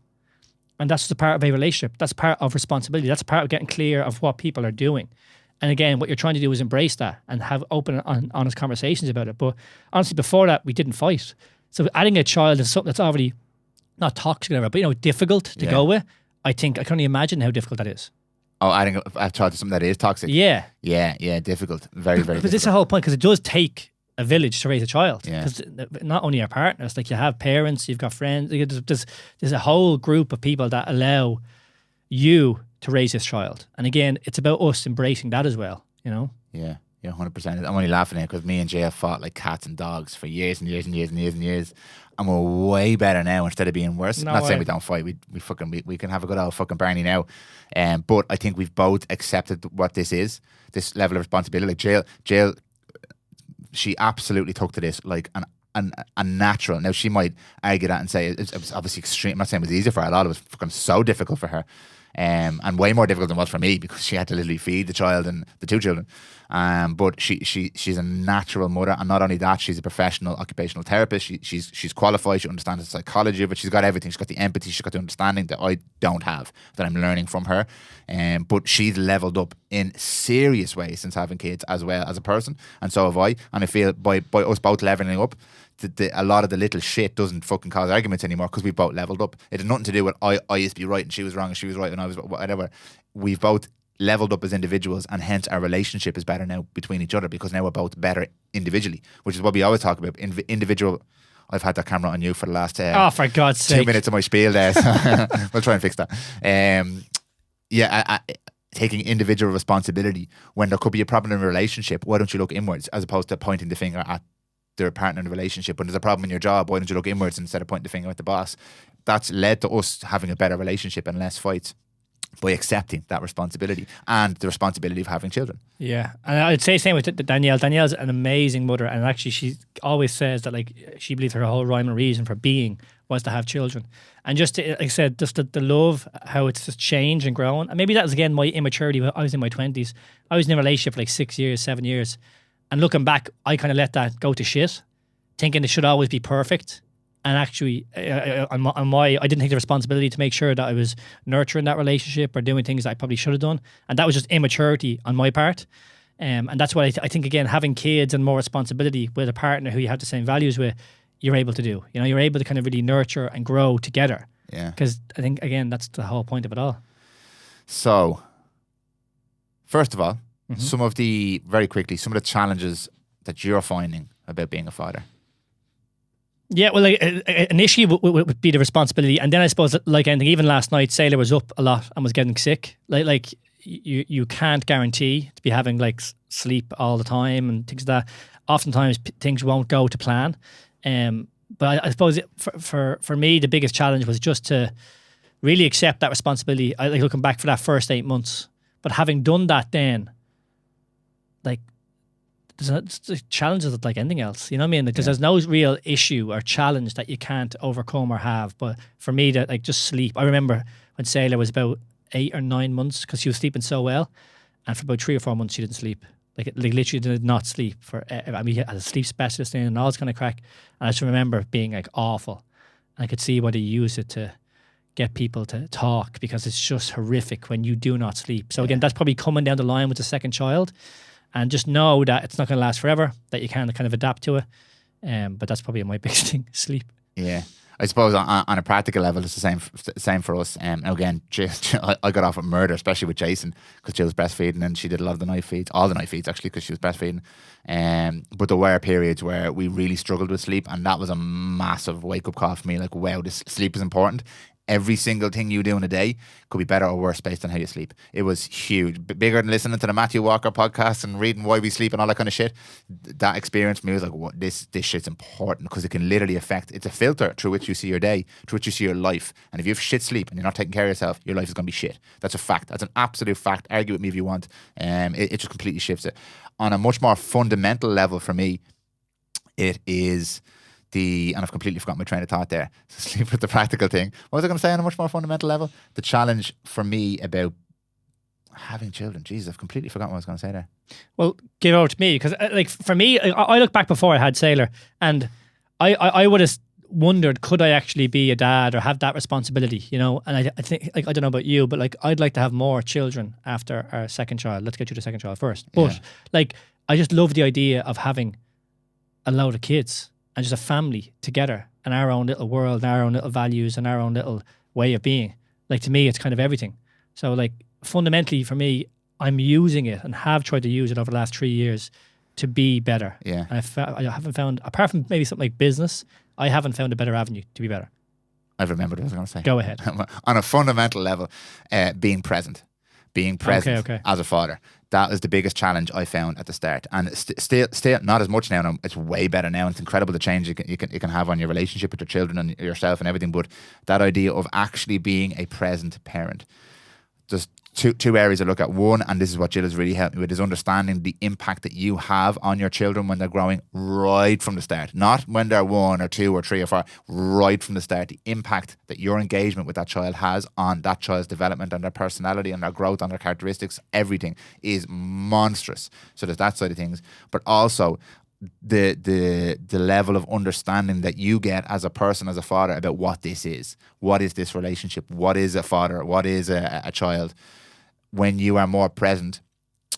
And that's just a part of a relationship. That's part of responsibility. That's part of getting clear of what people are doing. And again, what you're trying to do is embrace that and have open and honest conversations about it. But honestly, before that, we didn't fight. So adding a child is something that's already not toxic or whatever, but, you know, difficult to go with. I can only imagine how difficult that is. Oh, adding a child to something that is toxic. Yeah. Yeah, difficult. Very, very But this is the difficult. whole point, because it does take a village to raise a child. Yeah. Because not only your partners, like you have parents, you've got friends. Like, there's a whole group of people that allow you to raise this child. And again, it's about us embracing that as well, you know? Yeah, 100%. I'm only laughing here because me and Jay have fought like cats and dogs for years and years and years and years and years. And we're way better now instead of being worse. No Not saying way. we don't fight. We can have a good old fucking Barney now. But I think we've both accepted what this is, this level of responsibility. Like Jail, she absolutely took to this like a natural. Now she might argue that and say it was obviously extreme. I'm not saying it was easy for her at all. It was fucking so difficult for her. And way more difficult than it was for me because she had to literally feed the child and the two children. But she's a natural mother, and not only that, she's a professional occupational therapist. She's qualified. She understands the psychology of it. She's got everything. She's got the empathy. She's got the understanding that I don't have, that I'm learning from her. But she's leveled up in serious ways since having kids as well as a person, and so have I. And I feel by us both leveling up, a lot of the little shit doesn't fucking cause arguments anymore because we've both leveled up. It had nothing to do with I used to be right and she was wrong and she was right and I was whatever. We've both leveled up as individuals, and hence our relationship is better now between each other because now we're both better individually, which is what we always talk about. Individual. I've had that camera on you for the last Oh, for God's sake. 2 minutes of my spiel there. So we'll try and fix that. Taking individual responsibility when there could be a problem in a relationship. Why don't you look inwards as opposed to pointing the finger at their partner in the relationship? When there's a problem in your job, why don't you look inwards instead of pointing the finger at the boss? That's led to us having a better relationship and less fights by accepting that responsibility and the responsibility of having children. Yeah, and I'd say same with Danielle. Danielle's an amazing mother, and actually she always says that like she believes her whole rhyme and reason for being was to have children. And just to, like I said, just the love, how it's just changed and grown. And maybe that was again my immaturity. I was in my 20s. I was in a relationship for like 6 years, 7 years. And looking back, I kind of let that go to shit, thinking it should always be perfect. And actually, I didn't take the responsibility to make sure that I was nurturing that relationship or doing things that I probably should have done. And that was just immaturity on my part. And that's what I think, again, having kids and more responsibility with a partner who you have the same values with, you're able to do. You know, you're able to kind of really nurture and grow together. Yeah. Because I think, again, that's the whole point of it all. So, first of all, some of the challenges that you're finding about being a father. Yeah, well, like, initially would be the responsibility, and then I suppose, like anything, even last night, Sailor was up a lot and was getting sick. Like you can't guarantee to be having like sleep all the time and things like that. Oftentimes, things won't go to plan. But I suppose for me, the biggest challenge was just to really accept that responsibility. I like looking back for that first 8 months, but having done that, then like. There's challenges like anything else, you know what I mean? Like, there's no real issue or challenge that you can't overcome or have. But for me, that like just sleep. I remember when Sailor was about 8 or 9 months because she was sleeping so well, and for about 3 or 4 months she didn't sleep. Like literally did not sleep for. I mean, he had a sleep specialist in and all this kind of crack. And I just remember being like awful. And I could see why they use it to get people to talk because it's just horrific when you do not sleep. So again, that's probably coming down the line with the second child. And just know that it's not going to last forever, that you can kind of adapt to it. But that's probably my biggest thing, sleep. Yeah. I suppose on a practical level, it's the same for us. Again, I got off with murder, especially with Jason, because Jill was breastfeeding and she did a lot of the night feeds, all the night feeds actually, because she was breastfeeding. But there were periods where we really struggled with sleep, and that was a massive wake-up call for me. Like, wow, this sleep is important. Every single thing you do in a day could be better or worse based on how you sleep. It was huge. Bigger than listening to the Matthew Walker podcast and reading Why We Sleep and all that kind of shit. That experience for me was like, what, this shit's important because it can literally affect, it's a filter through which you see your day, through which you see your life. And if you have shit sleep and you're not taking care of yourself, your life is going to be shit. That's a fact. That's an absolute fact. Argue with me if you want. It just completely shifts it. On a much more fundamental level for me, it is... and I've completely forgotten my train of thought there. So sleep with the practical thing. What was I going to say on a much more fundamental level? The challenge for me about having children. Jesus, I've completely forgotten what I was going to say there. Well, give it over to me because, like, for me, I look back before I had Sailor, and I would have wondered, could I actually be a dad or have that responsibility? You know, and I think, like, I don't know about you, but like, I'd like to have more children after our second child. Let's get you the second child first. But like, I just love the idea of having a load of kids. And just a family together and our own little world and our own little values and our own little way of being. Like, to me, it's kind of everything. So like, fundamentally for me, I'm using it and have tried to use it over the last 3 years to be better. Yeah. And I haven't found, apart from maybe something like business, I haven't found a better avenue to be better. I've remembered what I was going to say. Go ahead. On a fundamental level, being present. Being present Okay. as a father. That is the biggest challenge I found at the start. And still not as much now. It's way better now. It's incredible the change you can have on your relationship with your children and yourself and everything. But that idea of actually being a present parent. There's two areas I look at. One, and this is what Jill has really helped me with, is understanding the impact that you have on your children when they're growing right from the start. Not when they're 1 or 2 or 3 or 4, right from the start. The impact that your engagement with that child has on that child's development and their personality and their growth and their characteristics, everything is monstrous. So there's that side of things. But also the level of understanding that you get as a person, as a father, about what this is. What is this relationship? What is a father? What is a child? When you are more present,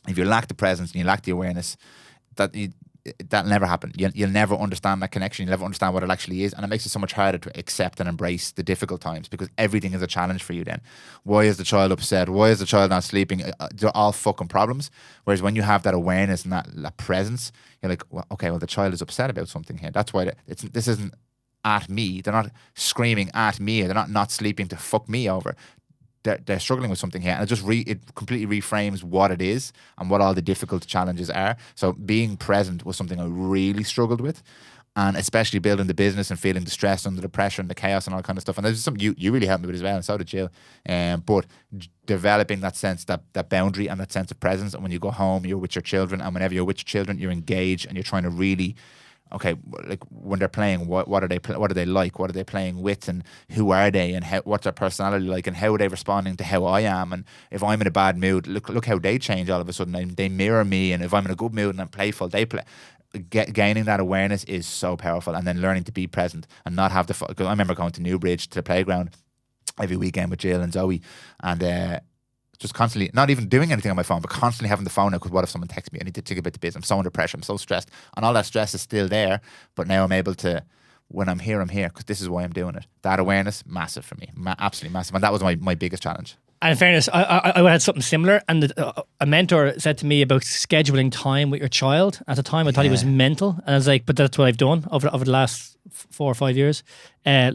if you lack the presence and you lack the awareness, that'll never happen. You'll never understand that connection. You'll never understand what it actually is. And it makes it so much harder to accept and embrace the difficult times, because everything is a challenge for you then. Why is the child upset? Why is the child not sleeping? They're all fucking problems. Whereas when you have that awareness and that presence, you're like, well, okay, well, the child is upset about something here. That's why this isn't at me. They're not screaming at me. They're not sleeping to fuck me over. They're struggling with something here, and it completely reframes what it is and what all the difficult challenges are. So being present was something I really struggled with, and especially building the business and feeling the stress under the pressure and the chaos and all kind of stuff. And there's something you really helped me with as well, and so did Jill. But developing that sense, that boundary and that sense of presence. And when you go home, you're with your children, and whenever you're with your children, you're engaged and you're trying to really, okay, like when they're playing, what are they like? What are they playing with, and who are they, and what's their personality like, and how are they responding to how I am? And if I'm in a bad mood, look how they change all of a sudden. And they mirror me, and if I'm in a good mood and I'm playful, they play. Gaining that awareness is so powerful, and then learning to be present and not have because I remember going to Newbridge to the playground every weekend with Jill and Zoe, and just constantly, not even doing anything on my phone, but constantly having the phone out, because what if someone texts me? I need to take a bit of business. I'm so under pressure. I'm so stressed. And all that stress is still there. But now I'm able to, when I'm here, because this is why I'm doing it. That awareness, massive for me. Absolutely massive. And that was my biggest challenge. And in fairness, I had something similar. And a mentor said to me about scheduling time with your child. At the time, I thought he was mental. And I was like, but that's what I've done over the last 4 or 5 years. 3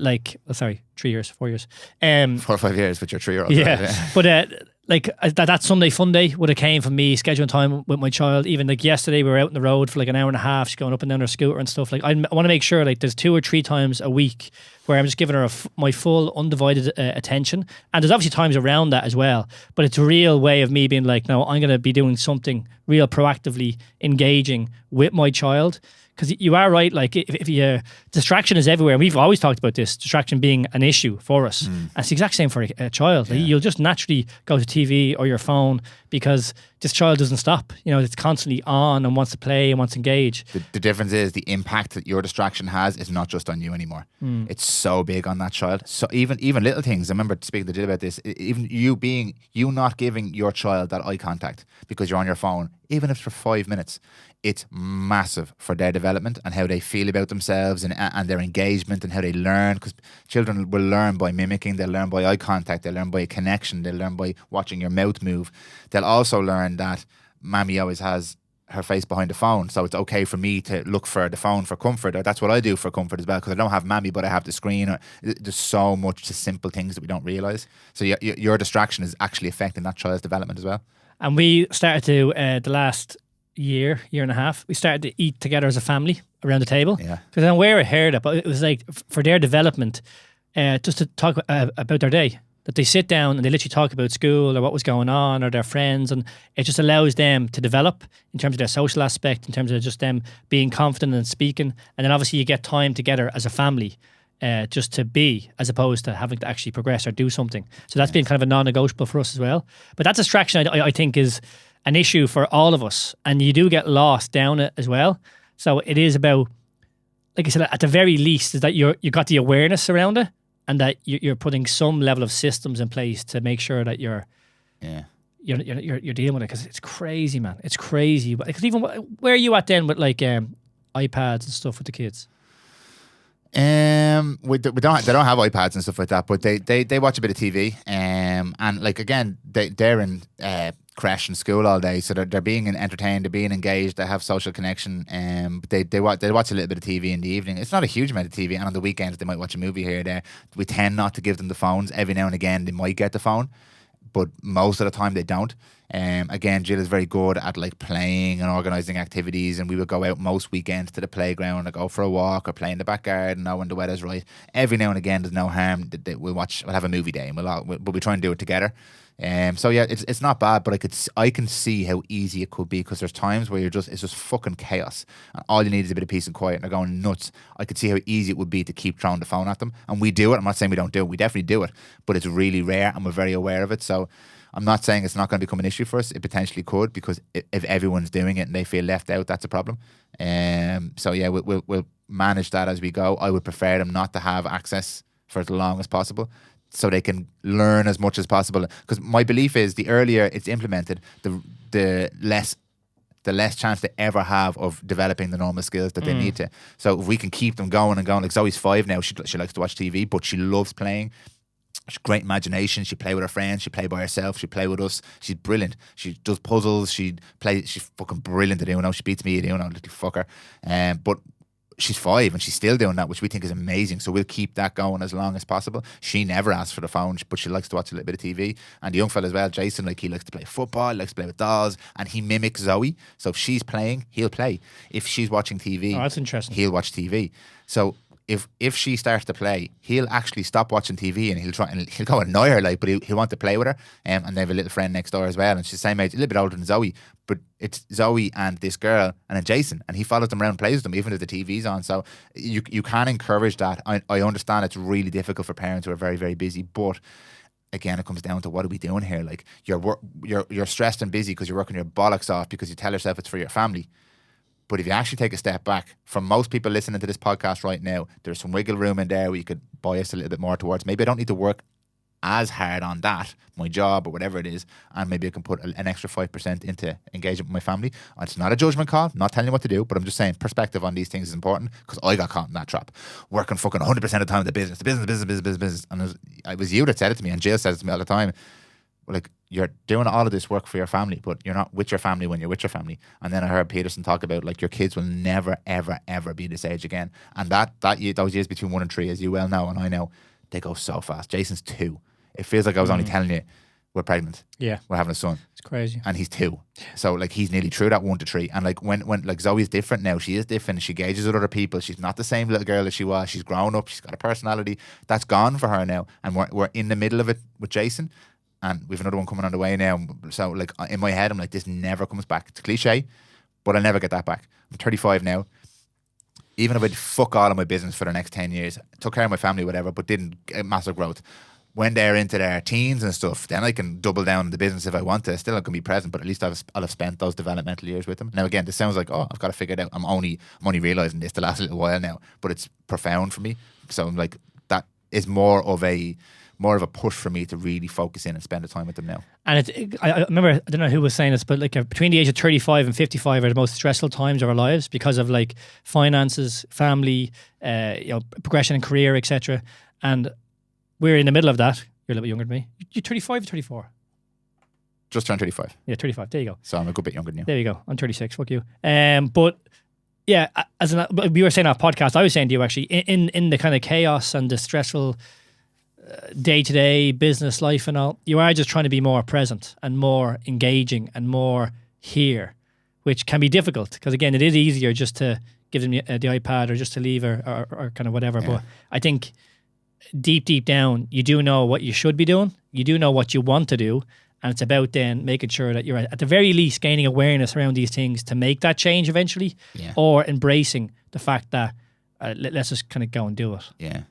years, 4 years. 4 or 5 years with your 3-year-old. Yeah. Right? But that Sunday fun day would have came from me scheduling time with my child. Even like yesterday, we were out on the road for like an hour and a half. She's going up and down her scooter and stuff. Like I want to make sure like there's 2 or 3 times a week where I'm just giving her my full undivided attention. And there's obviously times around that as well. But it's a real way of me being like, no, I'm going to be doing something real proactively engaging with my child. Because you are right, like if you distraction is everywhere. We've always talked about this, distraction being an issue for us. And it's the exact same for a child. Like, you'll just naturally go to TV or your phone because this child doesn't stop. You know, it's constantly on and wants to play and wants to engage. The difference is the impact that your distraction has is not just on you anymore. It's so big on that child. So even little things. I remember speaking to Jill about this. Even you not giving your child that eye contact because you're on your phone, even if it's for 5 minutes, it's massive for their development and how they feel about themselves and their engagement and how they learn. Because children will learn by mimicking, they'll learn by eye contact, they'll learn by connection, they'll learn by watching your mouth move. They'll also learn that Mammy always has her face behind the phone, so it's okay for me to look for the phone for comfort, or that's what I do for comfort as well, because I don't have Mammy but I have the screen. Or there's so much to simple things that we don't realise. So your distraction is actually affecting that child's development as well. And we started to the last year and a half, we started to eat together as a family around the table. Yeah. Because I'm aware I heard it, but it was like for their development, just to talk about their day. That they sit down and they literally talk about school or what was going on or their friends, and it just allows them to develop in terms of their social aspect, in terms of just them being confident and speaking. And then obviously you get time together as a family just to be, as opposed to having to actually progress or do something. So that's been kind of a non-negotiable for us as well. But that distraction I think is an issue for all of us, and you do get lost down it as well. So it is about, like I said, at the very least is that you got the awareness around it, and that you're putting some level of systems in place to make sure that you're dealing with it, because it's crazy, man. It's crazy. Because even where are you at then with like iPads and stuff with the kids? They don't have iPads and stuff like that, but they watch a bit of TV. And like again, they're in creche and school all day, so they're being entertained, they're being engaged, they have social connection. But they watch a little bit of TV in the evening. It's not a huge amount of TV, and on the weekends they might watch a movie here or there. We tend not to give them the phones. Every now and again they might get the phone, but most of the time they don't. Again, Jill is very good at like playing and organising activities, and we would go out most weekends to the playground or go for a walk or play in the back garden or when the weather's right. Every now and again, there's no harm. We'll have a movie day, and but we try and do it together. So yeah, it's not bad, but I can see how easy it could be, because there's times where it's just fucking chaos, and all you need is a bit of peace and quiet, and they're going nuts. I could see how easy it would be to keep throwing the phone at them, and we do it. I'm not saying we don't do it. We definitely do it, but it's really rare, and we're very aware of it. So I'm not saying it's not going to become an issue for us. It potentially could, because if everyone's doing it and they feel left out, that's a problem. So yeah, we'll manage that as we go. I would prefer them not to have access for as long as possible, so they can learn as much as possible. Because my belief is the earlier it's implemented, the less chance they ever have of developing the normal skills that they need to. So if we can keep them going and going, like Zoe's 5 now, she likes to watch TV, but she loves playing. She's great imagination. She play with her friends. She play by herself. She play with us. She's brilliant. She does puzzles. She's fucking brilliant at Uno. She beats me at Uno, little fucker. But she's 5 and she's still doing that, which we think is amazing. So we'll keep that going as long as possible. She never asks for the phone, but she likes to watch a little bit of TV. And the young fella as well, Jason, like he likes to play football, he likes to play with dolls, and he mimics Zoe. So if she's playing, he'll play. If she's watching TV, that's interesting. He'll watch TV. So if she starts to play, he'll actually stop watching TV and he'll go annoy her, like, but he'll want to play with her. And they have a little friend next door as well, and she's the same age, a little bit older than Zoe, but it's Zoe and this girl and then Jason, and he follows them around and plays with them even if the TV's on. So you can encourage that. I understand it's really difficult for parents who are very, very busy, but again, it comes down to what are we doing here? Like you're stressed and busy because you're working your bollocks off because you tell yourself it's for your family. But if you actually take a step back, from most people listening to this podcast right now, there's some wiggle room in there where you could bias a little bit more towards, maybe I don't need to work as hard on that, my job or whatever it is, and maybe I can put an extra 5% into engagement with my family. It's not a judgment call, I'm not telling you what to do, but I'm just saying perspective on these things is important, because I got caught in that trap. Working fucking 100% of the time in the business. And it was you that said it to me, and Jill says it to me all the time. Like, you're doing all of this work for your family, but you're not with your family when you're with your family. And then I heard Peterson talk about, like, your kids will never, ever, ever be this age again. And those years between 1 and 3, as you well know, and I know, they go so fast. Jason's 2. It feels like I was only telling you we're pregnant. Yeah. We're having a son. It's crazy. And he's 2. So, like, he's nearly through that 1 to 3. And, like, when like, Zoe's different now. She is different. She engages with other people. She's not the same little girl as she was. She's grown up. She's got a personality. That's gone for her now. And we're in the middle of it with Jason. And we've another one coming on the way now. So, like, in my head, I'm like, this never comes back. It's a cliche, but I'll never get that back. I'm 35 now. Even if I fuck all of my business for the next 10 years, took care of my family, whatever, but didn't get massive growth. When they're into their teens and stuff, then I can double down on the business if I want to. Still, I can be present, but at least I'll have spent those developmental years with them. Now, again, this sounds like, oh, I've got to figure it out. I'm only realising this the last little while now, but it's profound for me. So I'm like, that is more of a push for me to really focus in and spend the time with them now. And I remember, I don't know who was saying this, but like between the age of 35 and 55 are the most stressful times of our lives because of like finances, family, progression in career, etc. And we're in the middle of that. You're a little bit younger than me. You're 35 or 34? Just turned 35. Yeah, 35. There you go. So I'm a good bit younger than you. There you go. I'm 36. Fuck you. But yeah, we were saying on our podcast, I was saying to you actually, in the kind of chaos and the stressful day-to-day business life and all, you are just trying to be more present and more engaging and more here, which can be difficult because, again, it is easier just to give them the iPad or just to leave or kind of whatever. Yeah. But I think deep down, you do know what you should be doing. You do know what you want to do. And it's about then making sure that you're at the very least gaining awareness around these things to make that change eventually, or embracing the fact that let's just kind of go and do it. Yeah,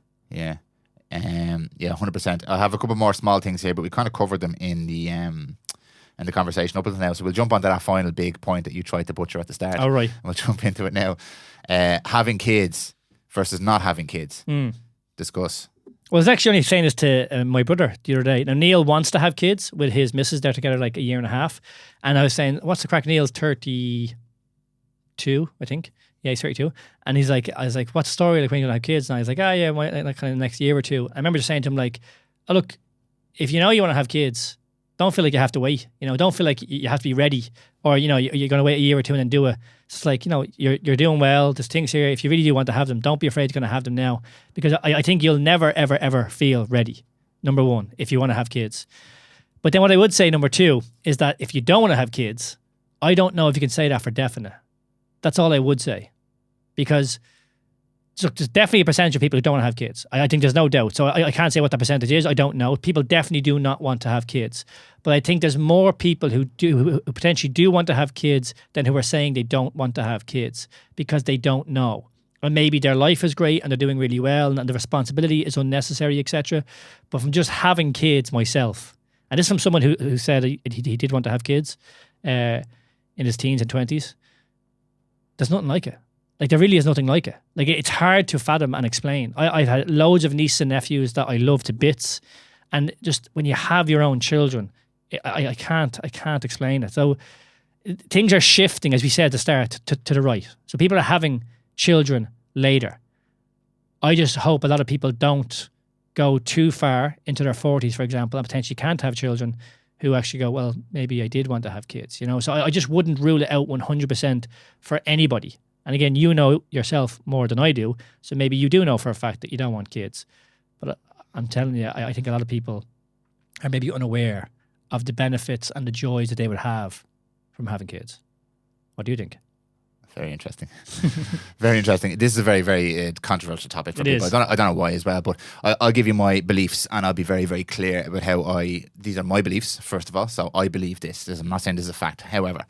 100%. I have a couple more small things here, but we kind of covered them in the conversation up until now. So we'll jump onto that final big point that you tried to butcher at the start. All right. And we'll jump into it now. Having kids versus not having kids. Discuss. Well, I was actually only saying this to my brother the other day. Now, Neil wants to have kids with his missus. They're together like a year and a half. And I was saying, what's the crack? Neil's 32, I think. Yeah, he's 32. And I was like, what's the story? Like, when you're going to have kids? And I was like, like kind of next year or two. I remember just saying to him, like, oh, look, if you know you want to have kids, don't feel like you have to wait. Don't feel like you have to be ready, or you're going to wait a year or two and then do it. It's like, you're doing well. There's things here. If you really do want to have them, don't be afraid you're going to have them now, because I think you'll never, ever, ever feel ready. Number one, if you want to have kids. But then what I would say, number two, is that if you don't want to have kids, I don't know if you can say that for definite. That's all I would say, because there's definitely a percentage of people who don't want to have kids. I think there's no doubt. So I can't say what the percentage is. I don't know. People definitely do not want to have kids. But I think there's more people who potentially do want to have kids than who are saying they don't want to have kids because they don't know. And maybe their life is great and they're doing really well and the responsibility is unnecessary, etc. But from just having kids myself, and this is from someone who said he did want to have kids in his teens and 20s, there's nothing like it. Like, there really is nothing like it. Like, it's hard to fathom and explain. I've had loads of nieces and nephews that I love to bits. And just when you have your own children, I can't explain it. So things are shifting, as we said at the start, to the right. So people are having children later. I just hope a lot of people don't go too far into their 40s, for example, and potentially can't have children, who actually go, well, maybe I did want to have kids. So I just wouldn't rule it out 100% for anybody. And again, you know yourself more than I do, so maybe you do know for a fact that you don't want kids. But I'm telling you, I think a lot of people are maybe unaware of the benefits and the joys that they would have from having kids. What do you think? Very interesting. Very interesting. This is a very, very controversial topic for people. I don't know why as well, but I'll give you my beliefs and I'll be very, very clear about how these are my beliefs, first of all. So I believe this. I'm not saying this is a fact. However,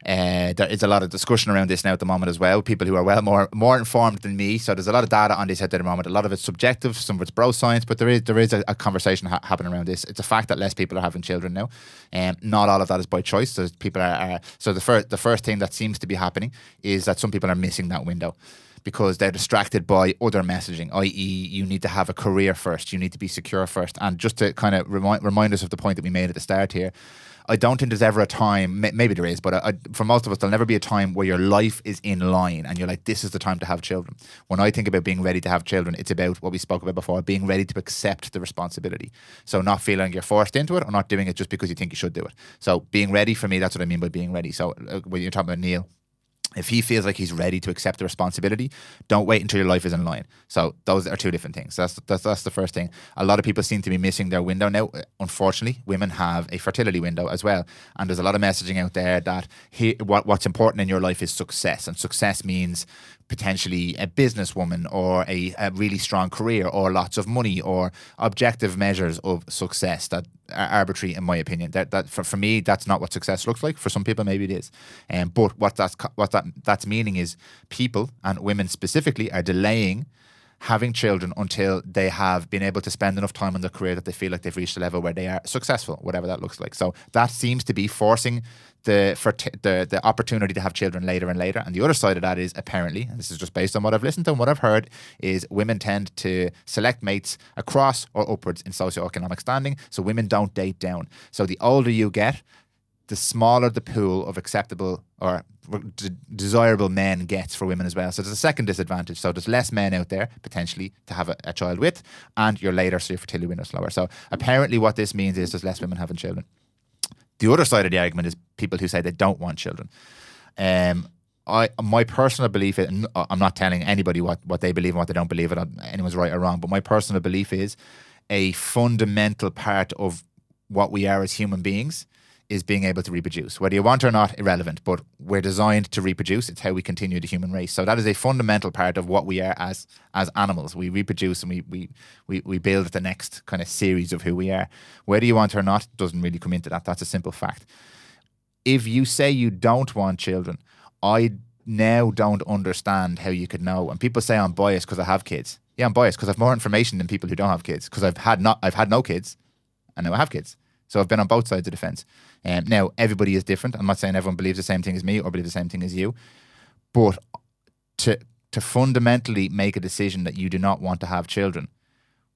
there is a lot of discussion around this now at the moment as well. People who are well more informed than me. So there's a lot of data on this at the moment. A lot of it's subjective, some of it's bro science, but there is a conversation happening around this. It's a fact that less people are having children now. Not all of that is by choice. So people are so the first thing that seems to be happening is that some people are missing that window, because they're distracted by other messaging, i.e. you need to have a career first, you need to be secure first. And just to kind of remind us of the point that we made at the start here, I don't think there's ever a time, maybe there is, but for most of us, there'll never be a time where your life is in line and you're like, this is the time to have children. When I think about being ready to have children, it's about what we spoke about before, being ready to accept the responsibility. So not feeling you're forced into it or not doing it just because you think you should do it. So being ready, for me, that's what I mean by being ready. So when you're talking about Neil, if he feels like he's ready to accept the responsibility, don't wait until your life is in line. So those are two different things. That's the first thing. A lot of people seem to be missing their window now. Unfortunately, women have a fertility window as well. And there's a lot of messaging out there that what's important in your life is success. And success means potentially a businesswoman or a really strong career or lots of money or objective measures of success that are arbitrary, in my opinion. That for me, that's not what success looks like. For some people, maybe it is. But what that's meaning is people, and women specifically, are delaying having children until they have been able to spend enough time in their career that they feel like they've reached a level where they are successful, whatever that looks like. So that seems to be forcing the opportunity to have children later and later. And the other side of that is, apparently, and this is just based on what I've listened to and what I've heard, is women tend to select mates across or upwards in socioeconomic standing. So women don't date down. So the older you get, the smaller the pool of acceptable or desirable men gets for women as well. So there's a second disadvantage. So there's less men out there potentially to have a child with, and you're later, so your fertility window is slower. So apparently what this means is there's less women having children. The other side of the argument is people who say they don't want children. My personal belief is, and I'm not telling anybody what they believe and what they don't believe, anyone's right or wrong, but my personal belief is a fundamental part of what we are as human beings is being able to reproduce. Whether you want or not, irrelevant, but we're designed to reproduce. It's how we continue the human race. So that is a fundamental part of what we are as animals. We reproduce and we build the next kind of series of who we are. Whether you want or not doesn't really come into that. That's a simple fact. If you say you don't want children, I now don't understand how you could know. And people say I'm biased because I have kids. Yeah, I'm biased because I have more information than people who don't have kids, because I've had no kids and now I have kids. So I've been on both sides of the fence. Now, everybody is different. I'm not saying everyone believes the same thing as me or believes the same thing as you. But to fundamentally make a decision that you do not want to have children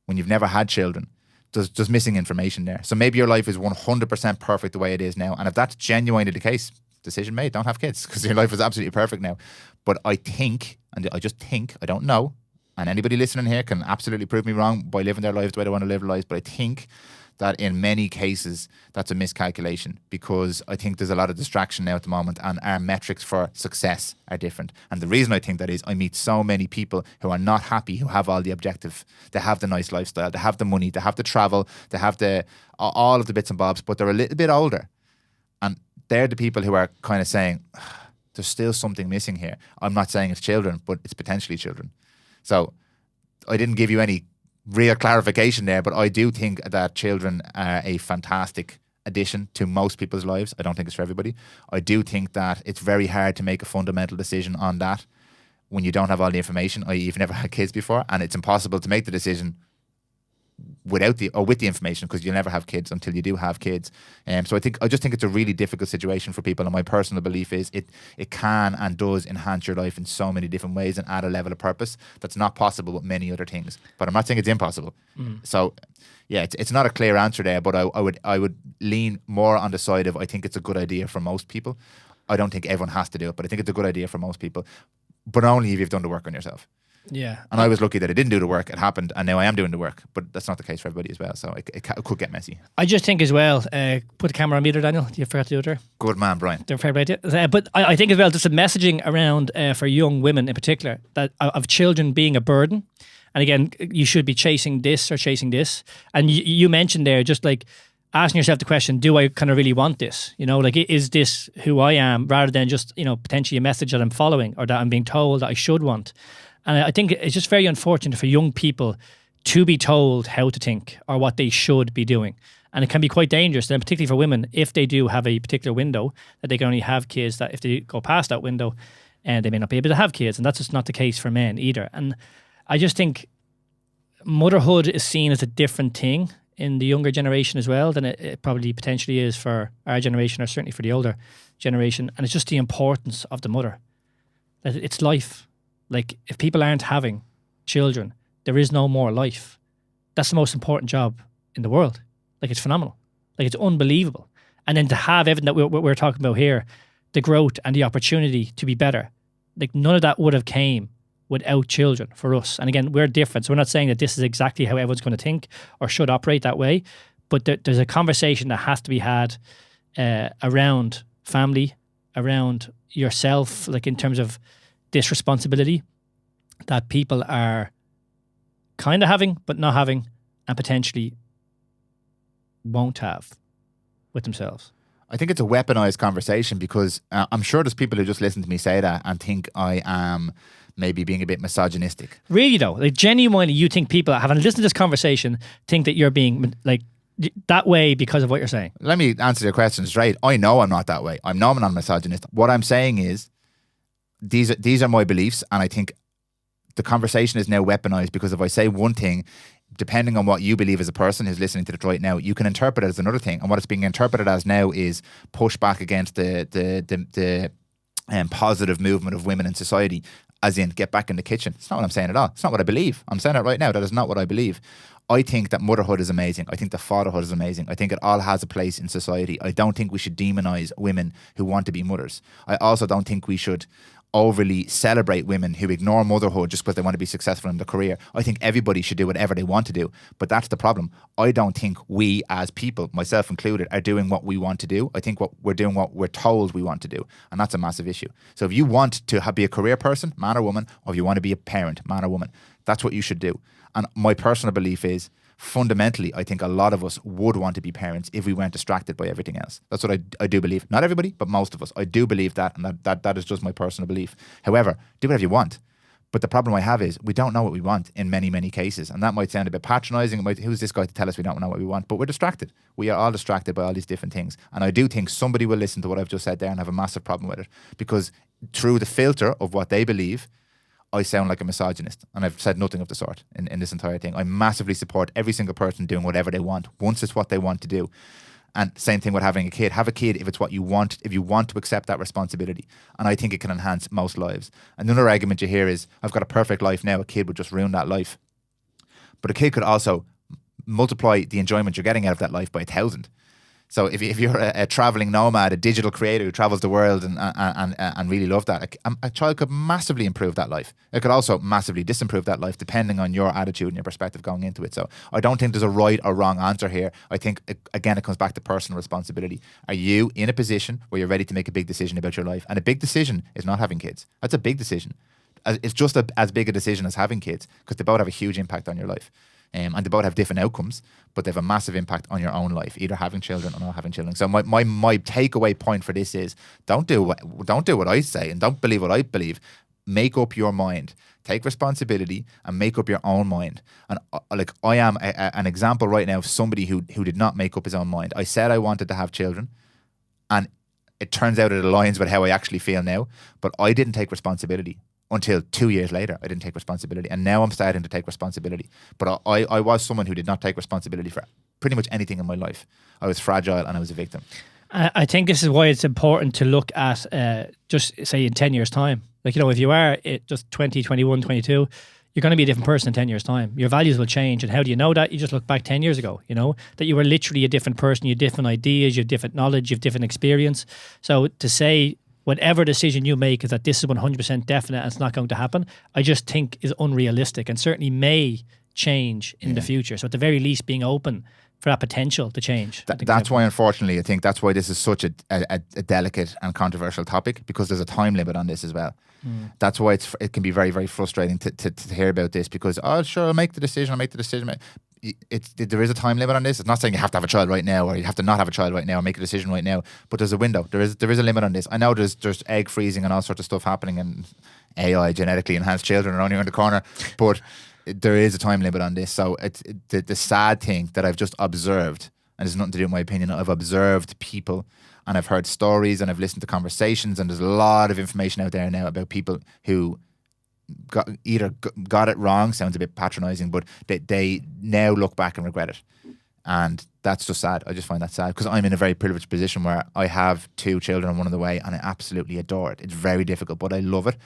when you've never had children, there's missing information there. So maybe your life is 100% perfect the way it is now. And if that's genuinely the case, decision made, don't have kids, because your life is absolutely perfect now. But I think, and I just think, I don't know, and anybody listening here can absolutely prove me wrong by living their lives the way they want to live their lives, but I think that in many cases that's a miscalculation, because I think there's a lot of distraction now at the moment, and our metrics for success are different. And the reason I think that is, I meet so many people who are not happy, who have all the objective. They have the nice lifestyle, they have the money, they have the travel, they have all of the bits and bobs, but they're a little bit older. And they're the people who are kind of saying, there's still something missing here. I'm not saying it's children, but it's potentially children. So I didn't give you any real clarification there, but I do think that children are a fantastic addition to most people's lives. I don't think it's for everybody. I do think that it's very hard to make a fundamental decision on that when you don't have all the information, i.e. you've never had kids before, and it's impossible to make the decision with the information, because you'll never have kids until you do have kids. So I just think it's a really difficult situation for people, and my personal belief is it can and does enhance your life in so many different ways and add a level of purpose that's not possible with many other things. But I'm not saying it's impossible. So yeah, it's not a clear answer there, but I would lean more on the side of, I think it's a good idea for most people. I don't think everyone has to do it, but I think it's a good idea for most people, but only if you've done the work on yourself. Yeah. And I was lucky that I didn't do the work. It happened, and now I am doing the work. But that's not the case for everybody as well. So it could get messy. I just think as well, put the camera on me there, Daniel. You forgot to do it there. Good man, Brian. Don't forget about it. But I think as well, just the messaging around for young women in particular, that of children being a burden. And again, you should be chasing this or chasing this. And you mentioned there, just like asking yourself the question, do I kind of really want this? You know, like, is this who I am, rather than just, you know, potentially a message that I'm following or that I'm being told that I should want. And I think it's just very unfortunate for young people to be told how to think or what they should be doing. And it can be quite dangerous, and particularly for women, if they do have a particular window that they can only have kids, that if they go past that window, they may not be able to have kids. And that's just not the case for men either. And I just think motherhood is seen as a different thing in the younger generation as well than it probably potentially is for our generation, or certainly for the older generation. And it's just the importance of the mother. That it's life. Like, if people aren't having children, there is no more life. That's the most important job in the world. Like, it's phenomenal. Like, it's unbelievable. And then to have everything that we're talking about here, the growth and the opportunity to be better, like, none of that would have came without children for us. And again, we're different. So we're not saying that this is exactly how everyone's going to think or should operate that way. But there's a conversation that has to be had around family, around yourself, like in terms of this responsibility that people are kind of having, but not having, and potentially won't have with themselves. I think it's a weaponized conversation, because I'm sure there's people who just listen to me say that and think I am maybe being a bit misogynistic. Really though, like, genuinely, you think people that haven't listened to this conversation think that you're being like that way because of what you're saying? Let me answer your question straight. I know I'm not that way. I'm not a misogynist. What I'm saying is, these are my beliefs, and I think the conversation is now weaponized, because if I say one thing, depending on what you believe as a person who's listening to it right now, you can interpret it as another thing. And what it's being interpreted as now is pushback against the positive movement of women in society, as in get back in the kitchen. It's not what I'm saying at all. It's not what I believe. I'm saying it right now. That is not what I believe. I think that motherhood is amazing. I think that fatherhood is amazing. I think it all has a place in society. I don't think we should demonize women who want to be mothers. I also don't think we should overly celebrate women who ignore motherhood just because they want to be successful in their career. I think everybody should do whatever they want to do, but that's the problem. I don't think we as people, myself included, are doing what we want to do. I think we're doing what we're told we want to do, and that's a massive issue. So if you want to be a career person, man or woman, or if you want to be a parent, man or woman, that's what you should do. And my personal belief is, fundamentally, I think a lot of us would want to be parents if we weren't distracted by everything else. That's what I do believe. Not everybody, but most of us. I do believe that, and that is just my personal belief. However, do whatever you want. But the problem I have is we don't know what we want in many, many cases. And that might sound a bit patronizing. Who's this guy to tell us we don't know what we want? But we're distracted. We are all distracted by all these different things. And I do think somebody will listen to what I've just said there and have a massive problem with it. Because through the filter of what they believe, I sound like a misogynist, and I've said nothing of the sort in this entire thing. I massively support every single person doing whatever they want, once it's what they want to do. And same thing with having a kid. Have a kid if it's what you want, if you want to accept that responsibility. And I think it can enhance most lives. Another argument you hear is, I've got a perfect life now, a kid would just ruin that life. But a kid could also multiply the enjoyment you're getting out of that life by 1,000. So if you're a traveling nomad, a digital creator who travels the world and really love that, a child could massively improve that life. It could also massively disimprove that life depending on your attitude and your perspective going into it. So I don't think there's a right or wrong answer here. I think, again, it comes back to personal responsibility. Are you in a position where you're ready to make a big decision about your life? And a big decision is not having kids. That's a big decision. It's just as big a decision as having kids, because they both have a huge impact on your life. And they both have different outcomes, but they have a massive impact on your own life, either having children or not having children. So my takeaway point for this is don't do what I say and don't believe what I believe. Make up your mind. Take responsibility and make up your own mind. And I am an example right now of somebody who did not make up his own mind. I said I wanted to have children, and it turns out it aligns with how I actually feel now, but I didn't take responsibility. Until 2 years later, I didn't take responsibility. And now I'm starting to take responsibility. But I was someone who did not take responsibility for pretty much anything in my life. I was fragile and I was a victim. I think this is why it's important to look at just say in 10 years time. Like, if you are just 20, 21, 22, you're going to be a different person in 10 years time. Your values will change. And how do you know that? You just look back 10 years ago, that you were literally a different person. You have different ideas, you have different knowledge, you have different experience. So to say whatever decision you make is that this is 100% definite and it's not going to happen, I just think is unrealistic and certainly may change in the future. So at the very least, being open for that potential to change. That's why, unfortunately, I think that's why this is such a delicate and controversial topic, because there's a time limit on this as well. That's why it can be very, very frustrating to hear about this, because, sure, I'll make the decision. There is a time limit on this. It's not saying you have to have a child right now, or you have to not have a child right now, or make a decision right now. But there's a window. There is a limit on this. I know there's egg freezing and all sorts of stuff happening, and AI, genetically enhanced children, are only around the corner. But there is a time limit on this. So it's the sad thing that I've just observed, and it's nothing to do with my opinion. I've observed people, and I've heard stories, and I've listened to conversations, and there's a lot of information out there now about people who got it wrong. Sounds a bit patronizing, but they now look back and regret it, and that's just sad. I just find that sad, because I'm in a very privileged position where I have 2 children and one on the way, and I absolutely adore it. It's very difficult, but I love it,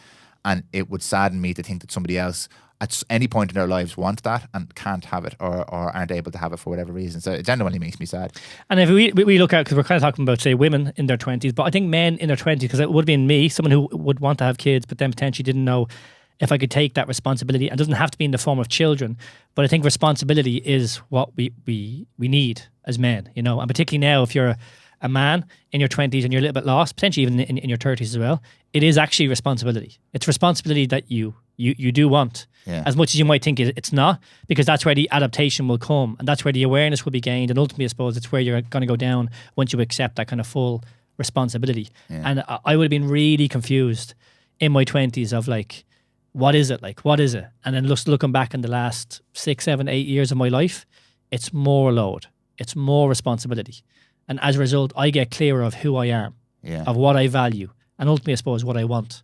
and it would sadden me to think that somebody else at any point in their lives want that and can't have it, or aren't able to have it for whatever reason. So it genuinely makes me sad. And if we look at, because we're kind of talking about, say, women in their 20s, but I think men in their 20s, because it would have been me, someone who would want to have kids, but then potentially didn't know if I could take that responsibility. And it doesn't have to be in the form of children, but I think responsibility is what we need as men, and particularly now, if you're a man in your 20s and you're a little bit lost, potentially even in your 30s as well, it is actually responsibility. It's responsibility that you do want, as much as you might think it's not, because that's where the adaptation will come, and that's where the awareness will be gained, and ultimately, I suppose, it's where you're going to go down once you accept that kind of full responsibility. And I would have been really confused in my 20s of like, what is it? And then looking back in the last 6, 7, 8 years of my life, it's more load, it's more responsibility. And as a result, I get clearer of who I am, of what I value, and ultimately, I suppose, what I want.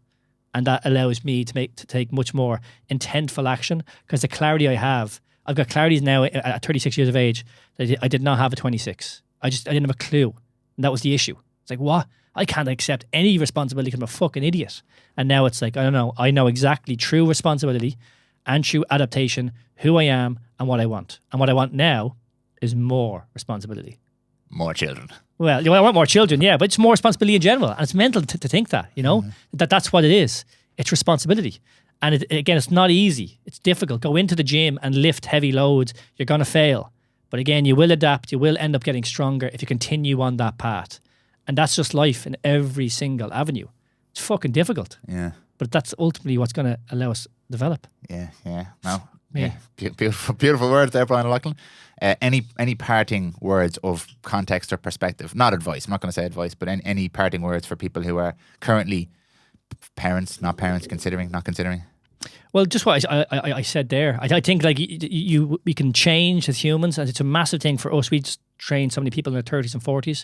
And that allows me to take much more intentful action, because the clarity I have, I've got clarity now at 36 years of age that I did not have at 26. I didn't have a clue. And that was the issue. It's like, what? I can't accept any responsibility because I'm a fucking idiot. And now it's like, I don't know. I know exactly true responsibility and true adaptation, who I am and what I want. And what I want now is more responsibility. More children. Well, I want more children, yeah, but it's more responsibility in general. And it's mental to think that, that's what it is. It's responsibility. And again, it's not easy. It's difficult. Go into the gym and lift heavy loads. You're going to fail. But again, you will adapt. You will end up getting stronger if you continue on that path. And that's just life in every single avenue. It's fucking difficult. Yeah. But that's ultimately what's going to allow us to develop. Yeah. No. Yeah. Beautiful words there, Brian O'Loughlin. Any parting words of context or perspective? Not advice. I'm not going to say advice, but any parting words for people who are currently parents, not parents, considering, not considering? Well, just what I said there. I think like we can change as humans, and it's a massive thing for us. We just train so many people in their 30s and 40s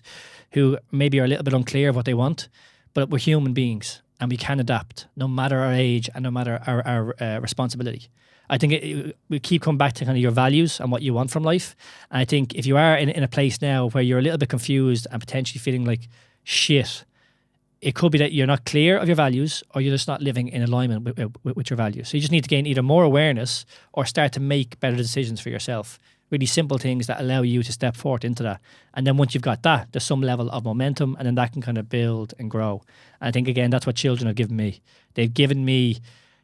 who maybe are a little bit unclear of what they want, but we're human beings and we can adapt no matter our age and no matter our responsibility. I think we keep coming back to kind of your values and what you want from life. And I think if you are in a place now where you're a little bit confused and potentially feeling like shit, it could be that you're not clear of your values, or you're just not living in alignment with your values. So you just need to gain either more awareness or start to make better decisions for yourself really simple things that allow you to step forth into that. And then once you've got that, there's some level of momentum, and then that can kind of build and grow. And I think, again, that's what children have given me. They've given me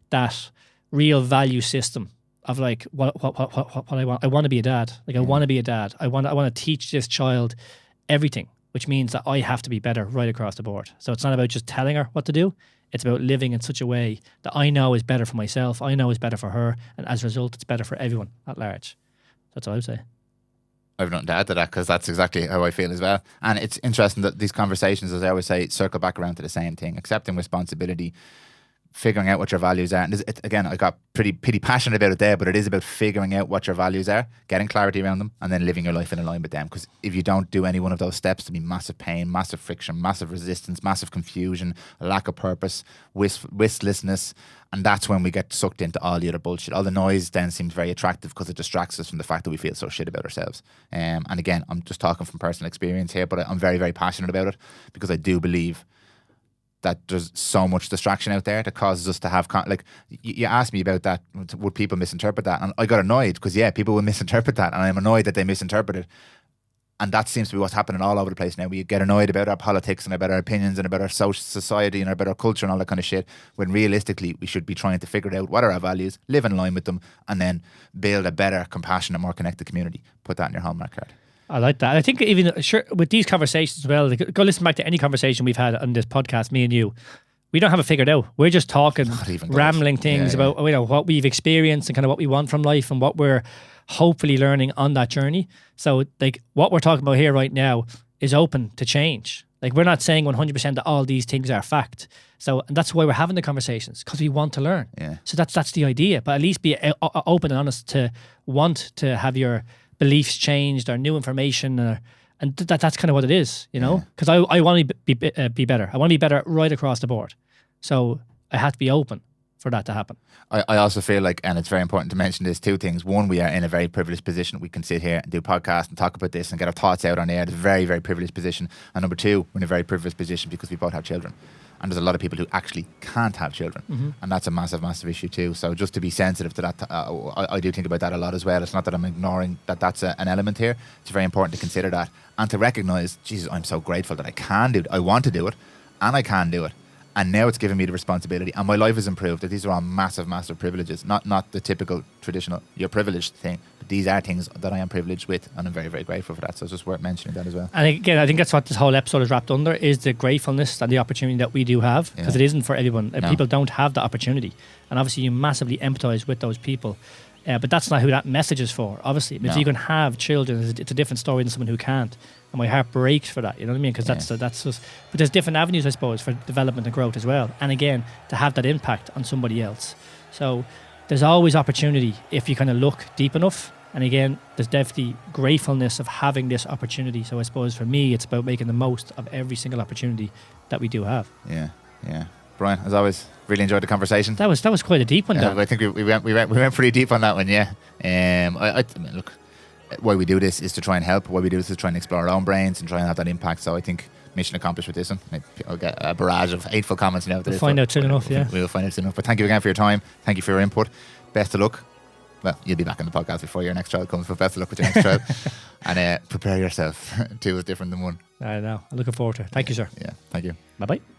that real value system of like what I want. I want to be a dad. Like I want to be a dad. I want to teach this child everything, which means that I have to be better right across the board. So it's not about just telling her what to do. It's about living in such a way that I know is better for myself, I know is better for her, and as a result, it's better for everyone at large. That's what I would say. I've nothing to add to that because that's exactly how I feel as well. And it's interesting that these conversations, as I always say, circle back around to the same thing: accepting responsibility, figuring out what your values are. And again, I got pretty passionate about it there, but it is about figuring out what your values are, getting clarity around them, and then living your life in line with them. Because if you don't do any one of those steps, there'll be massive pain, massive friction, massive resistance, massive confusion, a lack of purpose, listlessness. And that's when we get sucked into all the other bullshit. All the noise then seems very attractive because it distracts us from the fact that we feel so shit about ourselves. And again, I'm just talking from personal experience here, but I'm very, very passionate about it because I do believe that there's so much distraction out there that causes us to have like you asked me about that, would people misinterpret that, and I got annoyed because people will misinterpret that, and I'm annoyed that they misinterpret it. And that seems to be what's happening all over the place now. We get annoyed about our politics and about our opinions and about our social society and about our culture and all that kind of shit, when realistically we should be trying to figure out what are our values, live in line with them, and then build a better, compassionate, more connected community. Put that in your hallmark card. I like that. I think even with these conversations as well, go listen back to any conversation we've had on this podcast, me and you. We don't have it figured out. We're just talking, rambling things about what we've experienced and kind of what we want from life and what we're hopefully learning on that journey. So like what we're talking about here right now is open to change. Like we're not saying 100% that all these things are fact. So and that's why we're having the conversations, because we want to learn. Yeah. So that's the idea. But at least be open and honest to want to have your beliefs changed or new information, and that's kind of what it is, because I want to be better. I want to be better right across the board. So I have to be open for that to happen. I also feel like, and it's very important to mention this, two things. One, we are in a very privileged position. We can sit here and do podcasts and talk about this and get our thoughts out on air. It's a very, very privileged position. And number two, we're in a very privileged position because we both have children. And there's a lot of people who actually can't have children. Mm-hmm. And that's a massive, massive issue too. So just to be sensitive to that, I do think about that a lot as well. It's not that I'm ignoring that that's an element here. It's very important to consider that and to recognise, Jesus, I'm so grateful that I can do it. I want to do it and I can do it. And now it's given me the responsibility and my life has improved. That these are all massive, massive privileges. Not the typical traditional, you're privileged thing. But these are things that I am privileged with, and I'm very, very grateful for that. So it's just worth mentioning that as well. And again, I think that's what this whole episode is wrapped under, is the gratefulness and the opportunity that we do have. Because it isn't for everyone. No. People don't have the opportunity. And obviously you massively empathise with those people. But that's not who that message is for, obviously. If you can have children, it's a different story than someone who can't. And my heart breaks for that, you know what I mean? Because that's just... But there's different avenues, I suppose, for development and growth as well. And again, to have that impact on somebody else. So there's always opportunity if you kind of look deep enough. And again, there's definitely gratefulness of having this opportunity. So I suppose for me, it's about making the most of every single opportunity that we do have. Yeah. Brian, as always, really enjoyed the conversation. That was quite a deep one. I think we went pretty deep on that one. Yeah. I mean, look, why we do this is to try and help. Why we do this is to try and explore our own brains and try and have that impact. So I think mission accomplished with this one. I'll get a barrage of hateful comments now. We'll find out soon enough. We'll find out soon enough. But thank you again for your time. Thank you for your input. Best of luck. Well, you'll be back on the podcast before your next child comes. But best of luck with your next child. And prepare yourself. Two is different than one. I know. I'm looking forward to it. Thank you, sir. Yeah. Thank you. Bye bye.